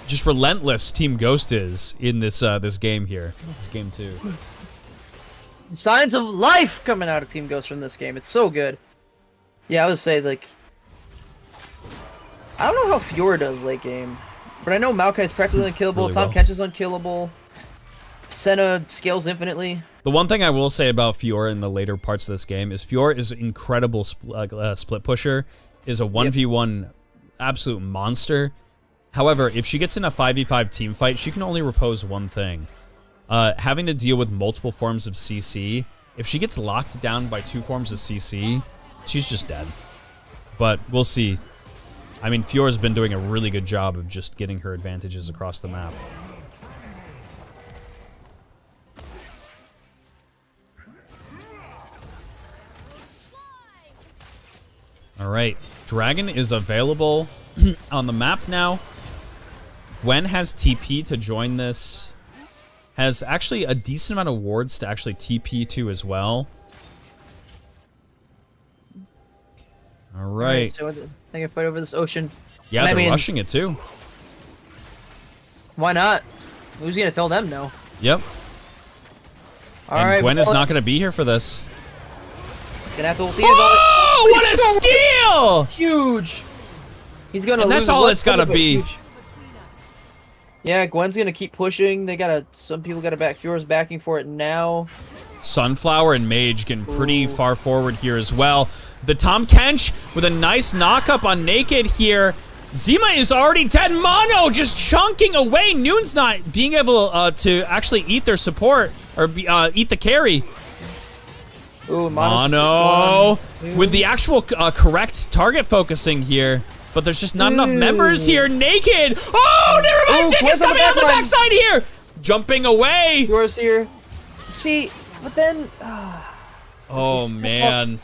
just relentless Team Ghost is in this this game here. This game 2. Signs of life coming out of Team Ghost from this game. It's so good. Yeah, I would say, like... I don't know how Fiora does late game. But I know Maokai's practically unkillable. Really Tom Kench is unkillable. Senna scales infinitely. The one thing I will say about Fiora in the later parts of this game is Fiora is an incredible split pusher. Is a 1v1 absolute monster. However, if she gets in a 5v5 team fight, she can only repose one thing. Having to deal with multiple forms of CC, if she gets locked down by 2 forms of CC, she's just dead. But we'll see. I mean, Fiora's been doing a really good job of just getting her advantages across the map. Alright, Dragon is available on the map now. Gwen has TP to join this. Has actually a decent amount of wards to actually TP to as well. Alright. So they can fight over this ocean. Yeah, they're rushing it too. Why not? Who's gonna tell them no? Yep. And Gwen is not gonna be here for this. Gonna have to ulti. Oh, what a steal! Huge. He's gonna lose. That's all it's gotta be. Huge. Yeah, Gwen's gonna keep pushing. They gotta. Some people gotta back. Fiora's backing for it now. Sunflower and Mage getting pretty far forward here as well. The Tom Kench with a nice knock-up on Naked here. Zima is already dead. Mono just chunking away. Noon's not being able to actually eat their support or eat the carry. Ooh, Mono with the actual correct target focusing here. But there's just not enough members here. Naked. Oh, never mind. Naked's coming out the backside here. Jumping away. Yours here. See, but then... oh, man.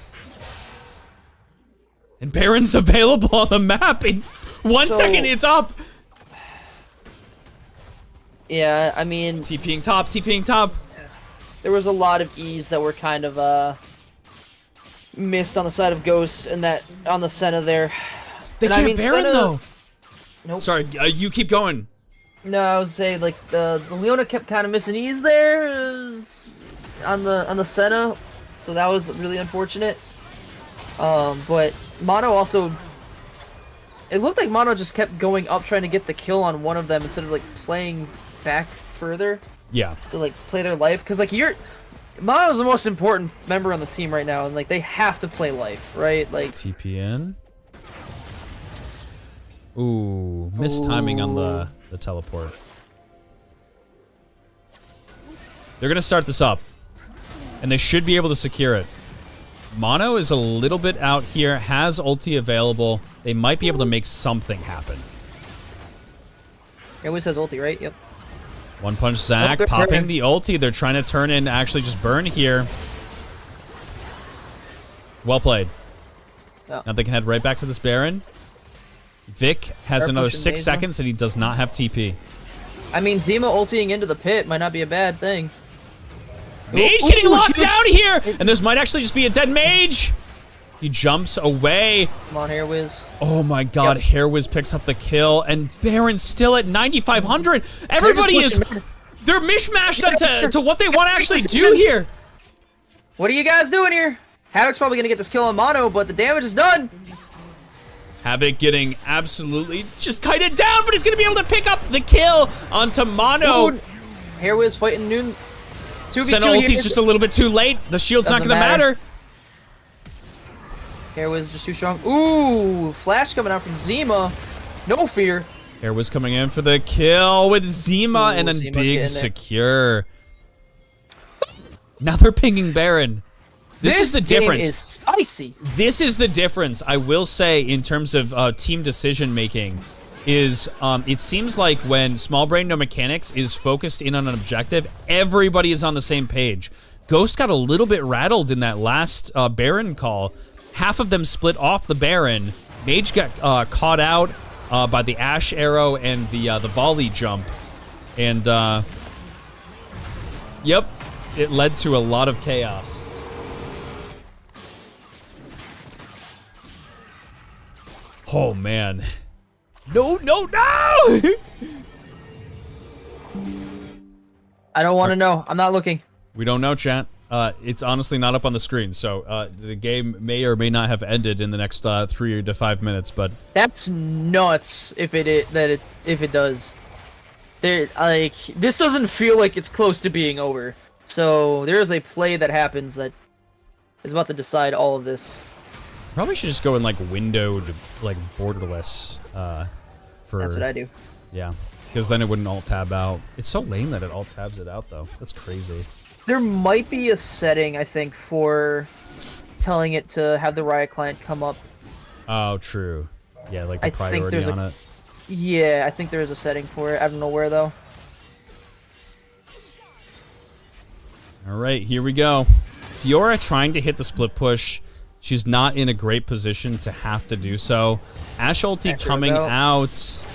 And Baron's available on the map. In 1 second, it's up. Yeah, I mean... TPing top, TPing top. There was a lot of E's that were kind of missed on the side of Ghosts and that on the Senna there. They can't Baron though. Nope. Sorry, you keep going. No, I was saying like the Leona kept kind of missing E's there on the Senna, so that was really unfortunate. But Mono also, it looked like Mono just kept going up trying to get the kill on one of them instead of like playing back further. Yeah. To like play their life, because like Mono's the most important member on the team right now, and like they have to play life, right? Like TPN. Ooh, missed timing on the teleport. They're gonna start this up, and they should be able to secure it. Mono is a little bit out here, has ulti available. They might be able to make something happen. He always has ulti, right? Yep. One punch Zac, good popping turn. the ulti. They're trying to turn in, actually just burn here. Well played. Yeah. Now they can head right back to this Baron. Vic has Start another pushing 6 Mage, seconds, and he does not have TP. I mean, Zima ultiing into the pit might not be a bad thing. Mage Ooh, getting ooh, locked huge- down here, and this might actually just be a dead Mage. He jumps away. Come on, Hairwiz. Oh my god, Yep. Hairwiz picks up the kill, and Baron's still at 9,500. Everybody is... They're mishmashed to what they want to actually do here. What are you guys doing here? Havoc's probably gonna get this kill on Mono, but the damage is done. Havoc getting absolutely just kited down, but he's going to be able to pick up the kill onto Mono. Dude, Hairwiz fighting Noon. 2v2 Senna here. ulti's just a little bit too late. The shield's not Doesn't going to matter. Hairwiz just too strong. Ooh, flash coming out from Zima. No fear. Air was coming in for the kill with Zima, Ooh, and then Zima big getting it. secure. Now they're pinging Baron. This is the difference. Game is spicy. This is the difference, I will say, in terms of team decision making, is it seems like when Small Brain No Mechanics is focused in on an objective, everybody is on the same page. Ghost got a little bit rattled in that last Baron call. Half of them split off the Baron. Mage got caught out by the Ash arrow and the volley jump, and yep, it led to a lot of chaos. Oh, man. No, no, no! I don't want to know. I'm not looking. We don't know, chat. It's honestly not up on the screen, so the game may or may not have ended in the next 3 to 5 minutes, but... That's nuts if if it does. There, like, this doesn't feel like it's close to being over. So there is a play that happens that is about to decide all of this. Probably should just go in, like, windowed, like, borderless, for... That's what I do. Yeah, because then it wouldn't alt-tab out. It's so lame that it alt-tabs it out, though. That's crazy. There might be a setting, I think, for telling it to have the Riot client come up. Oh, true. Yeah, like the I think priority there's on a- it. Yeah, I think there is a setting for it. I don't know where, though. All right, here we go. Fiora trying to hit the split push. She's not in a great position to have to do so. Ash ulti Asher coming out. out.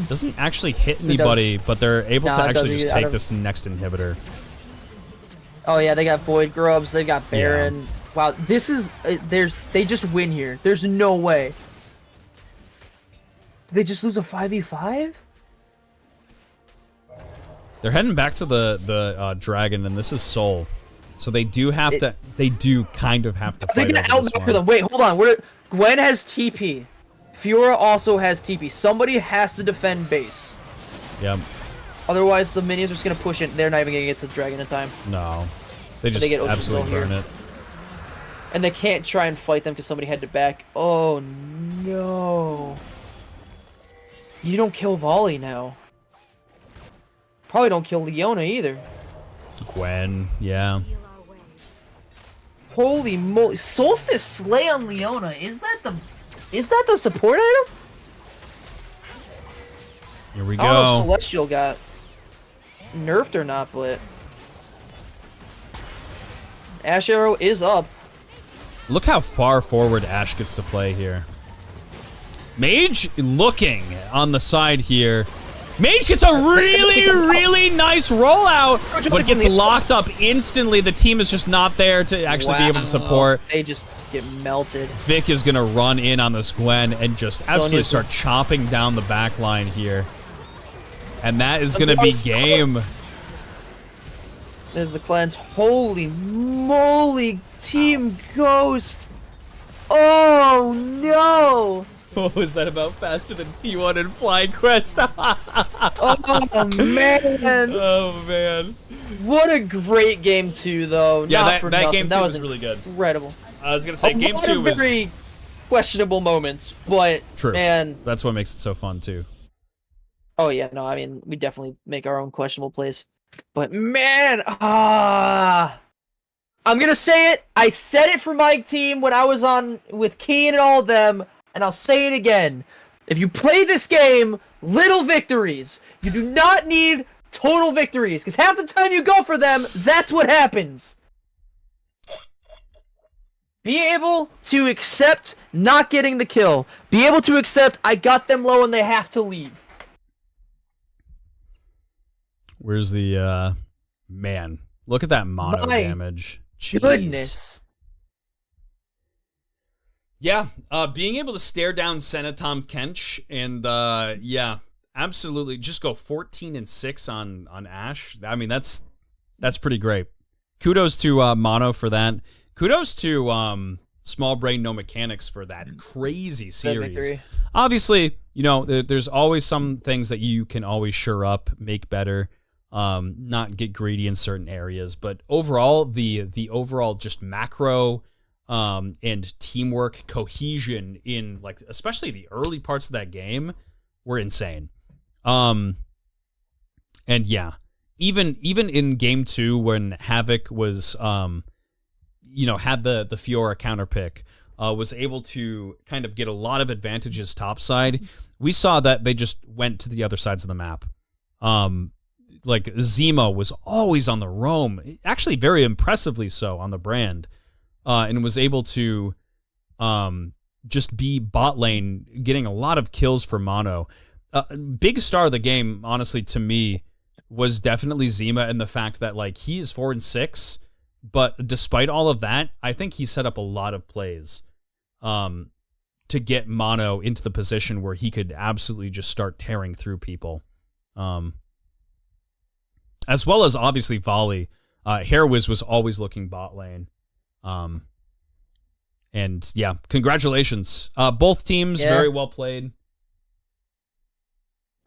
Doesn't actually hit So it anybody, but they're able to Nah, it actually doesn't just either. I take don't- this next inhibitor. Oh yeah, they got Void Grubs, they got Baron. Wow, this is they just win here. There's no way. Did they just lose a 5v5? They're heading back to the dragon, and this is Soul. So they do have to. They do kind of have to They fight can over this outmatch one. them. Wait, hold on. Gwen has TP. Fiora also has TP. Somebody has to defend base. Yep. Otherwise, the minions are just gonna push it. They're not even gonna get to the dragon in time, No. They just they get Ocean absolutely Soul burn here. it. and they can't try and fight them because somebody had to back. Oh no! You don't kill Volley now. Probably don't kill Leona either. Gwen, yeah. Holy moly! Solstice Slay on Leona. Is that the support item? Here we I don't know if go. Celestial got nerfed or not, but Ash Arrow is up. Look how far forward Ash gets to play here. Mage looking on the side here. Mage gets a really, really nice rollout, but gets locked up instantly. The team is just not there to actually be able to support. They just get melted. Vic is going to run in on this Gwen and just absolutely Sonya's- start chopping down the back line here. And that is going to be game. There's the cleanse. Holy moly, Team Ghost. Oh no. What was that about faster than T1 and Flying Quest? Oh man. Oh, man. What a great game 2, though. Yeah, Not for that nothing. game 2 That was really good. Incredible. I was gonna say game A lot 2 of was very questionable moments, but true. man, That's what makes it so fun too. oh yeah, no, I mean we definitely make our own questionable plays, but man, I'm gonna say it. I said it for my team when I was on with Keen and all of them, and I'll say it again. If you play this game, little victories. You do not need total victories, because half the time you go for them, that's what happens. Be able to accept not getting the kill. Be able to accept I got them low and they have to leave. Where's the man? Look at that mono damage. Jeez. Goodness. Yeah, being able to stare down Senatom Kench and yeah, absolutely just go 14-6 on Ashe. I mean, that's pretty great. Kudos to Mono for that. Kudos to Small Brain No Mechanics for that crazy series. Obviously, you know, there's always some things that you can always shore up, make better, not get greedy in certain areas, but overall the overall just macro and teamwork cohesion in like especially the early parts of that game were insane. And yeah, even in game 2 when Havoc was you know, had the Fiora counter pick, was able to kind of get a lot of advantages topside. We saw that they just went to the other sides of the map. Like Zemo was always on the roam, actually very impressively so on the brand, and was able to just be bot lane, getting a lot of kills for Mono. Big star of the game, honestly, to me, was definitely Zima, and the fact that like he is 4-6, but despite all of that, I think he set up a lot of plays to get Mono into the position where he could absolutely just start tearing through people. As well as obviously Volley. Hairwiz was always looking bot lane. And yeah, congratulations. Both teams, very well played.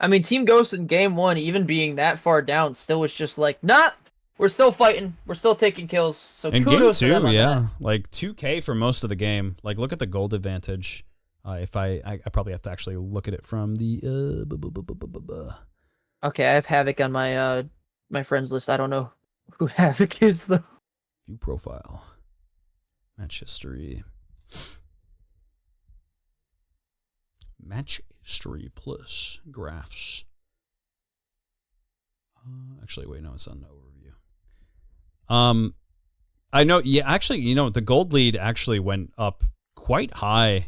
I mean, Team Ghost in game 1, even being that far down, still was just like, nah, we're still fighting. We're still taking kills. So and kudos game 2, to them on yeah, that. like 2K for most of the game. Like, look at the gold advantage. If I probably have to actually look at it from the Okay, I have Havoc on my my friends list. I don't know who Havoc is though. View profile, match history, match history plus graphs. Actually, wait, no, it's on the overview. I know, yeah, actually, you know, the gold lead actually went up quite high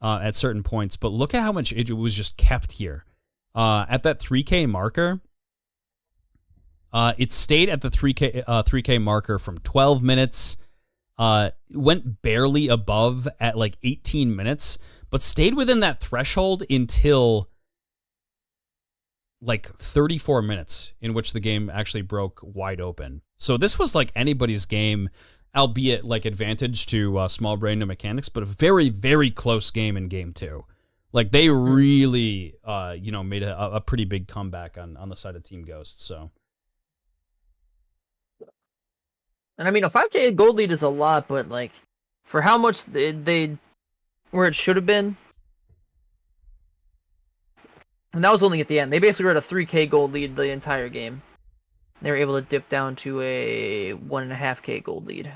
at certain points, but look at how much it was just kept here. At that 3K marker, it stayed at the 3K marker from 12 minutes, went barely above at like 18 minutes, but stayed within that threshold until like 34 minutes, in which the game actually broke wide open. So this was like anybody's game, albeit like advantage to Small Brain No Mechanics, but a very, very close game in game 2. Like they really, you know, made a pretty big comeback on the side of Team Ghost. So, And I mean, a 5K gold lead is a lot, but like for how much they where it should have been. And that was only at the end. They basically were at a 3K gold lead the entire game. They were able to dip down to a 1.5K gold lead.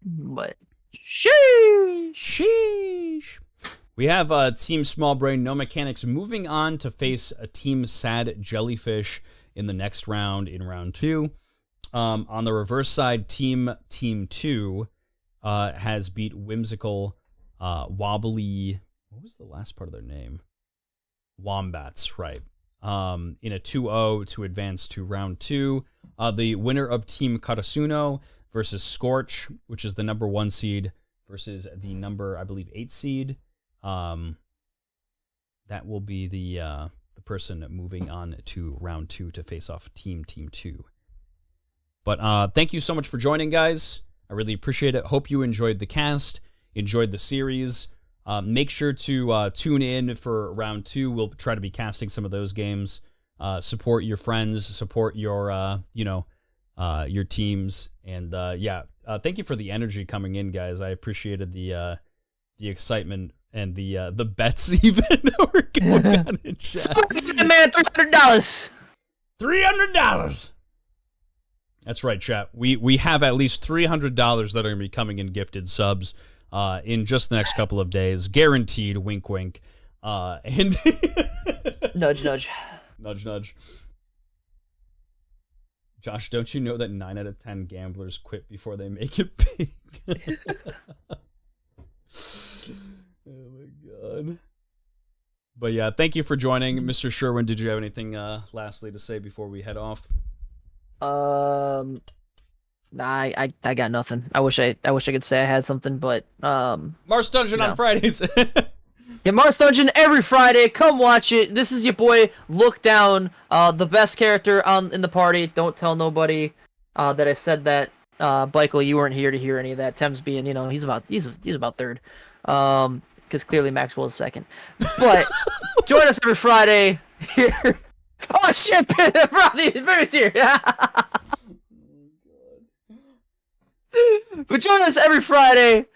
But sheesh. We have Team Small Brain No Mechanics moving on to face a Team Sad Jellyfish in the next round, in round 2. On the reverse side, Team 2 has beat Whimsical Wobbly. What was the last part of their name? Wombats, right. In a 2-0 to advance to round 2. The winner of Team Karasuno versus Scorch, which is the number 1 seed, versus the number, I believe, 8 seed. That will be the person moving on to round 2 to face off Team 2. But thank you so much for joining, guys. I really appreciate it. Hope you enjoyed the cast, enjoyed the series. Make sure to tune in for round 2. We'll try to be casting some of those games. support your friends, support your your teams, and thank you for the energy coming in, guys. I appreciated the excitement and the bets even that were going on in chat. Man, $300. $300. That's right, chat. We have at least $300 that are going to be coming in gifted subs in just the next couple of days, guaranteed. Wink, wink. And Nudge, nudge. Nudge, nudge. Josh, don't you know that 9 out of 10 gamblers quit before they make it big? Oh my god. But yeah, thank you for joining. Mr. Sherwin, did you have anything lastly to say before we head off? Nah, I got nothing. I wish I could say I had something, but Mars Dungeon on Fridays. Yeah, Mars Dungeon every Friday. Come watch it. This is your boy Look Down, the best character in the party. Don't tell nobody that I said that. Michael, you weren't here to hear any of that. Thames being, he's about third. Because clearly Maxwell is second. But join us every Friday here. Oh shit! Very here. But join us every Friday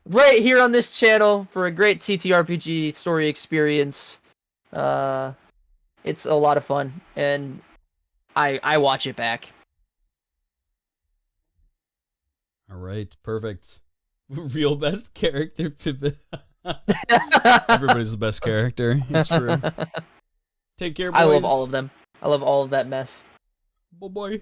right here on this channel for a great TTRPG story experience. It's a lot of fun, and I watch it back. All right, perfect. Real best character pivot. Everybody's the best character. It's true. Take care, boys. I love all of them. I love all of that mess. Bye-bye.